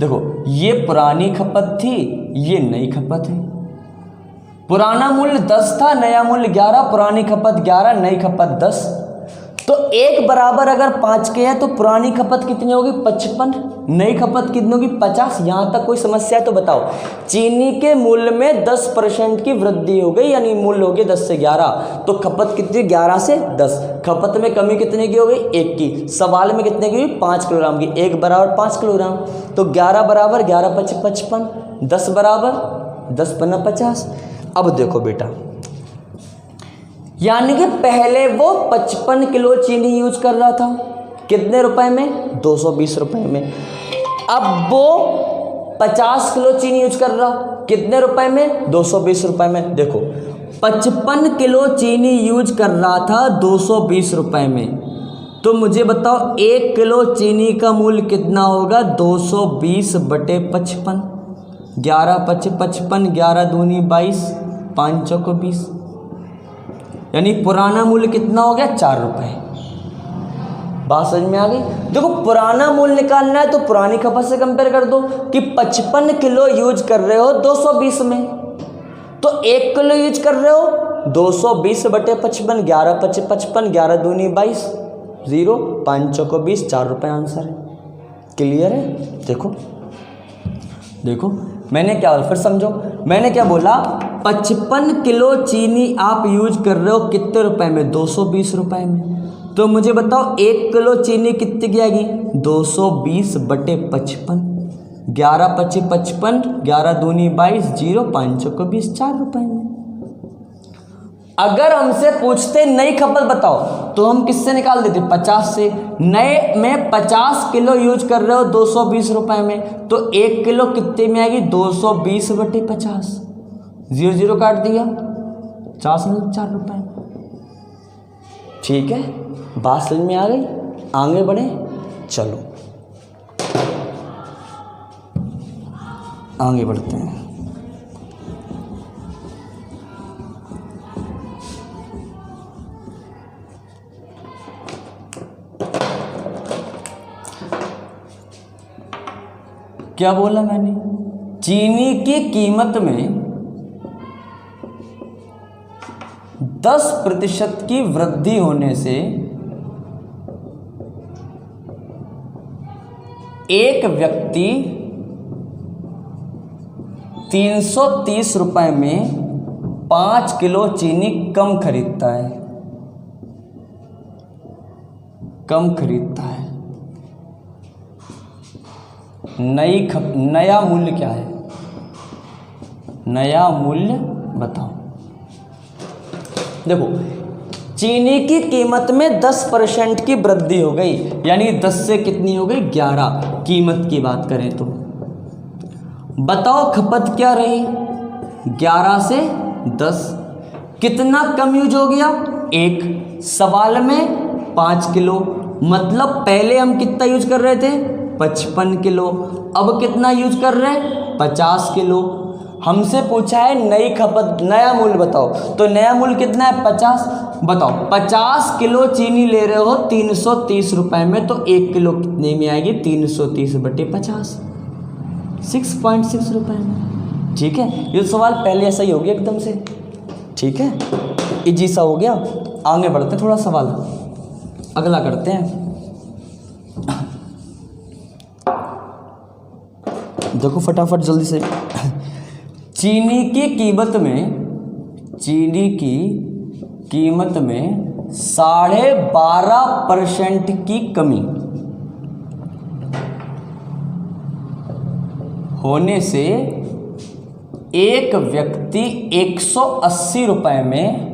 देखो, ये पुरानी खपत थी, ये नई खपत है। पुराना मूल्य 10 था, नया मूल्य 11, पुरानी खपत 11, नई खपत 10। तो 1 बराबर अगर 5 के है तो पुरानी खपत कितनी होगी? 55, नई खपत कितनी होगी? 50। यहाँ तक कोई समस्या है तो बताओ। चीनी के मूल्य में 10% की वृद्धि हो गई, यानी मूल्य हो गया 10 से 11, तो खपत कितनी? 11 से 10। खपत में कमी कितने की हो गई? 1 की। सवाल में कितने की? 5 किलोग्राम की। 1 बराबर 5 किलोग्राम, तो 11 बराबर 11 × 5 = 55, 10 बराबर 10 × 5 = 50। अब देखो बेटा, यानी कि पहले वो 55 किलो चीनी यूज कर रहा था, कितने रुपए में? 220 रुपए में। अब वो 50 किलो चीनी यूज कर रहा, कितने रुपए में? 220 रुपए में। देखो, 55 किलो चीनी यूज कर रहा था 220 रुपए में, तो मुझे बताओ 1 किलो चीनी का मूल्य कितना होगा? 220/55। 11 × 5 = 55, 11 दूनी 22, 5 चौको 20, यानी पुराना मूल्य कितना हो गया? 4 रुपए। बात समझ में आ गई? देखो, पुराना मूल्य निकालना है तो पुरानी खपत से कंपेयर कर दो कि 55 किलो यूज कर रहे हो 220 में, तो 1 किलो यूज कर रहे हो 220/55, 11 × 5 = 55, 11 दूनी 22, 0, 5 चौको 20, 4 रुपये आंसर है। क्लियर है? देखो देखो, मैंने क्या बोला, फिर समझो। मैंने क्या बोला? 55 किलो चीनी आप यूज कर रहे हो कितने रुपए में? 220 रुपए में। तो मुझे बताओ 1 किलो चीनी कितनी की आएगी? 220/55, 11 × 5 = 55, 11 दूनी 22, 0, 5 चौको 20, 4 रुपए में। अगर हमसे पूछते नई खपत बताओ, तो हम किससे निकाल देते? 50 से। नए में 50 किलो यूज कर रहे हो 220 रुपए में, तो 1 किलो कितने में आएगी? 220/50, 0 0 काट दिया, 4 रुपए। ठीक है, बात समझ में आ गई? आगे बढ़े, चलो आगे बढ़ते हैं। क्या बोला मैंने? चीनी की कीमत में 10% की वृद्धि होने से एक व्यक्ति 330 रुपए में 5 किलो चीनी कम खरीदता है, नया मूल्य क्या है? नया मूल्य बताओ। देखो, चीनी की कीमत में 10% की वृद्धि हो गई, यानी 10 से कितनी हो गई? 11 कीमत की बात करें तो। बताओ खपत क्या रही? 11 से 10। कितना कम यूज हो गया? 1। सवाल में 5 किलो, मतलब पहले हम कितना यूज कर रहे थे? 55 किलो। अब कितना यूज कर रहे हैं? 50 किलो। हमसे पूछा है नई खपत, नया मूल्य बताओ, तो नया मूल्य कितना है? 50। बताओ 50 किलो चीनी ले रहे हो 330 रुपए में, तो 1 किलो कितने में आएगी? 330/50, 6.6 रुपए में। ठीक है, ये सवाल पहले ऐसा ही हो गया एकदम से। ठीक है, इजी सा हो गया। आगे बढ़ते थोड़ा सवाल अगला करते हैं। देखो फटाफट जल्दी से। चीनी की कीमत में 12.5% की कमी होने से एक व्यक्ति 180 रुपए में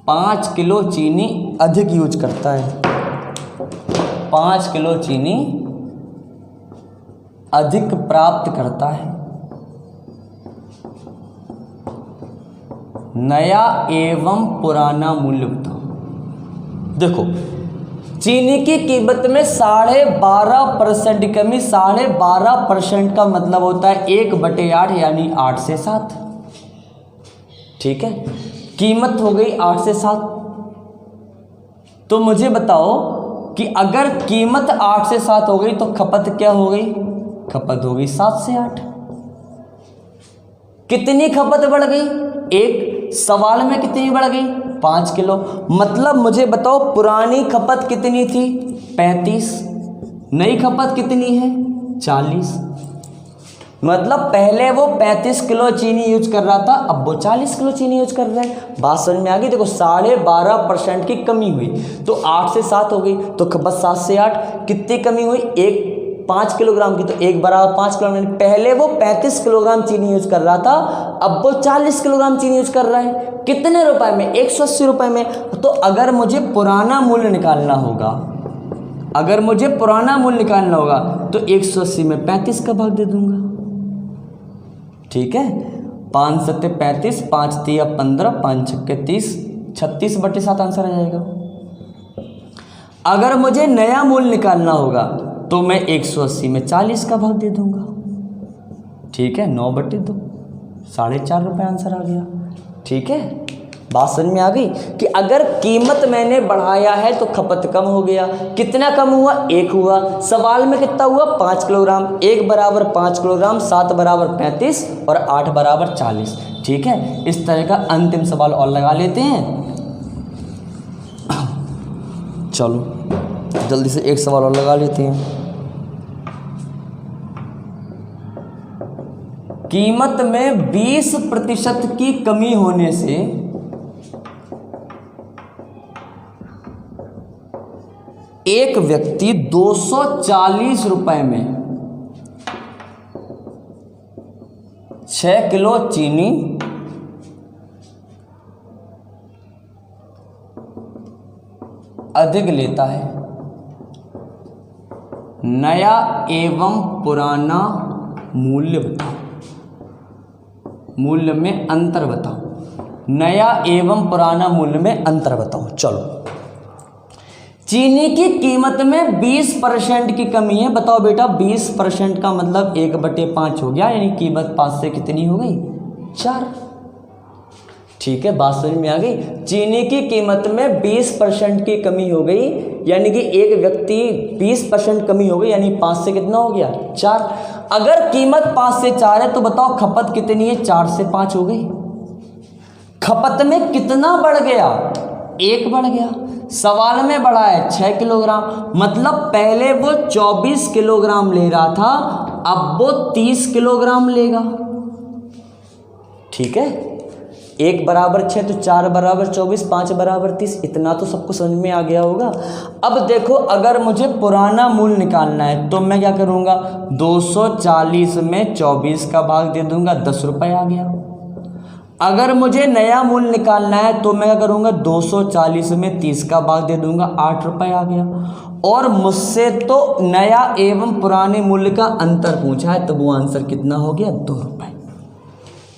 5 किलो चीनी अधिक यूज करता है। 5 किलो चीनी अधिक प्राप्त करता है। नया एवं पुराना मूल्य बताओ। देखो चीनी की कीमत में 12.5% कमी, 12.5% का मतलब होता है 1/8 यानी 8 से 7। ठीक है, कीमत हो गई 8 से 7। तो मुझे बताओ कि अगर कीमत 8 से 7 हो गई तो खपत क्या हो गई? खपत हो गई 7 से 8। कितनी खपत बढ़ गई? एक सवाल में कितनी बढ़ गई? 5 किलो। मतलब मुझे बताओ पुरानी खपत कितनी थी? 35। नई खपत कितनी है? 40। मतलब पहले वो 35 किलो चीनी यूज कर रहा था, अब वो 40 किलो चीनी यूज कर रहा है। बात समझ में आ गई? देखो 12.5% की कमी हुई, तो 8 से 7 हो गई, तो खपत 7 से 8। कितनी कमी हुई? 5 किलोग्राम की, तो 1/5 किलोग्राम। पहले वो 35 किलोग्राम चीनी यूज कर रहा था, अब वो 40 किलोग्राम चीनी यूज कर रहा है। कितने रुपए में? 180 रुपए में। तो अगर मुझे पुराना मूल्य निकालना होगा, तो 180 में 35 का भाग दे दूंगा। ठीक है, 5 7 35, 5 3 15, 5 6 30, 36/7 आंसर आ जाएगा। अगर मुझे नया मूल्य निकालना होगा तो मैं 180 में 40 का भाग दे दूंगा। ठीक है, 9/2, 4.5 रुपये आंसर आ गया। ठीक है, बात समझ में आ गई कि अगर कीमत मैंने बढ़ाया है तो खपत कम हो गया। कितना कम हुआ? 1 हुआ। सवाल में कितना हुआ? 5 किलोग्राम। 1 बराबर 5 किलोग्राम, 7 बराबर 35 और 8 बराबर 40। ठीक है, इस तरह का अंतिम सवाल और लगा लेते हैं। चलो जल्दी से एक सवाल और लगा लेते हैं। कीमत में 20% की कमी होने से एक व्यक्ति 240 रुपए में 6 किलो चीनी अधिक लेता है। नया एवं पुराना मूल्य बताओ। मूल्य में अंतर बताओ। नया एवं पुराना मूल्य में अंतर बताओ। चलो, चीनी की कीमत में 20% की कमी है। बताओ बेटा, 20% का मतलब 1/5 हो गया, यानी कीमत 5 से कितनी हो गई? 4। ठीक है, बात समझ में आ गई। चीनी की कीमत में 20% की कमी हो गई, यानी कि एक व्यक्ति 20% कमी हो गई, यानी 5 से कितना हो गया? 4। अगर कीमत 5 से 4 है तो बताओ खपत कितनी है? 4 से 5 हो गई। खपत में कितना बढ़ गया? 1 बढ़ गया। सवाल में बढ़ा है 6 किलोग्राम, मतलब पहले वो 24 किलोग्राम ले रहा था, अब वो 30 किलोग्राम लेगा। ठीक है, 1 बराबर 6 तो 4 बराबर 24, 5 बराबर 30। इतना तो सबको समझ में आ गया होगा। अब देखो, अगर मुझे पुराना मूल्य निकालना है तो मैं क्या करूँगा? 240 में 24 का भाग दे दूंगा, 10 रुपये आ गया। अगर मुझे नया मूल्य निकालना है तो मैं क्या करूँगा? 240 में 30 का भाग दे दूंगा, 8 रुपये आ गया। और मुझसे तो नया एवं पुराने मूल्य का अंतर पूछा है, तो वो आंसर कितना हो गया? 2 रुपये।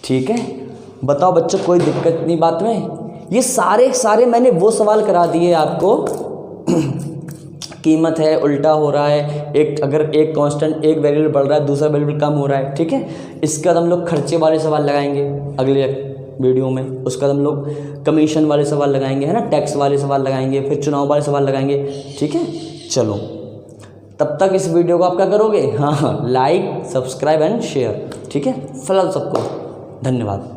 ठीक है, बताओ बच्चों, कोई दिक्कत नहीं बात में? ये सारे मैंने वो सवाल करा दिए आपको कीमत है उल्टा हो रहा है, अगर एक कांस्टेंट एक वेरिएबल बढ़ रहा है दूसरा वेरिएबल कम हो रहा है, ठीक है। इसके बाद हम लोग खर्चे वाले सवाल लगाएंगे अगले वीडियो में। उसके बाद हम लोग कमीशन वाले सवाल लगाएंगे, है ना, टैक्स वाले सवाल लगाएंगे, फिर चुनाव वाले सवाल लगाएंगे, ठीक है। चलो तब तक इस वीडियो को आप क्या करोगे, हाँ लाइक सब्सक्राइब एंड शेयर, ठीक है। फिलहाल सबको धन्यवाद।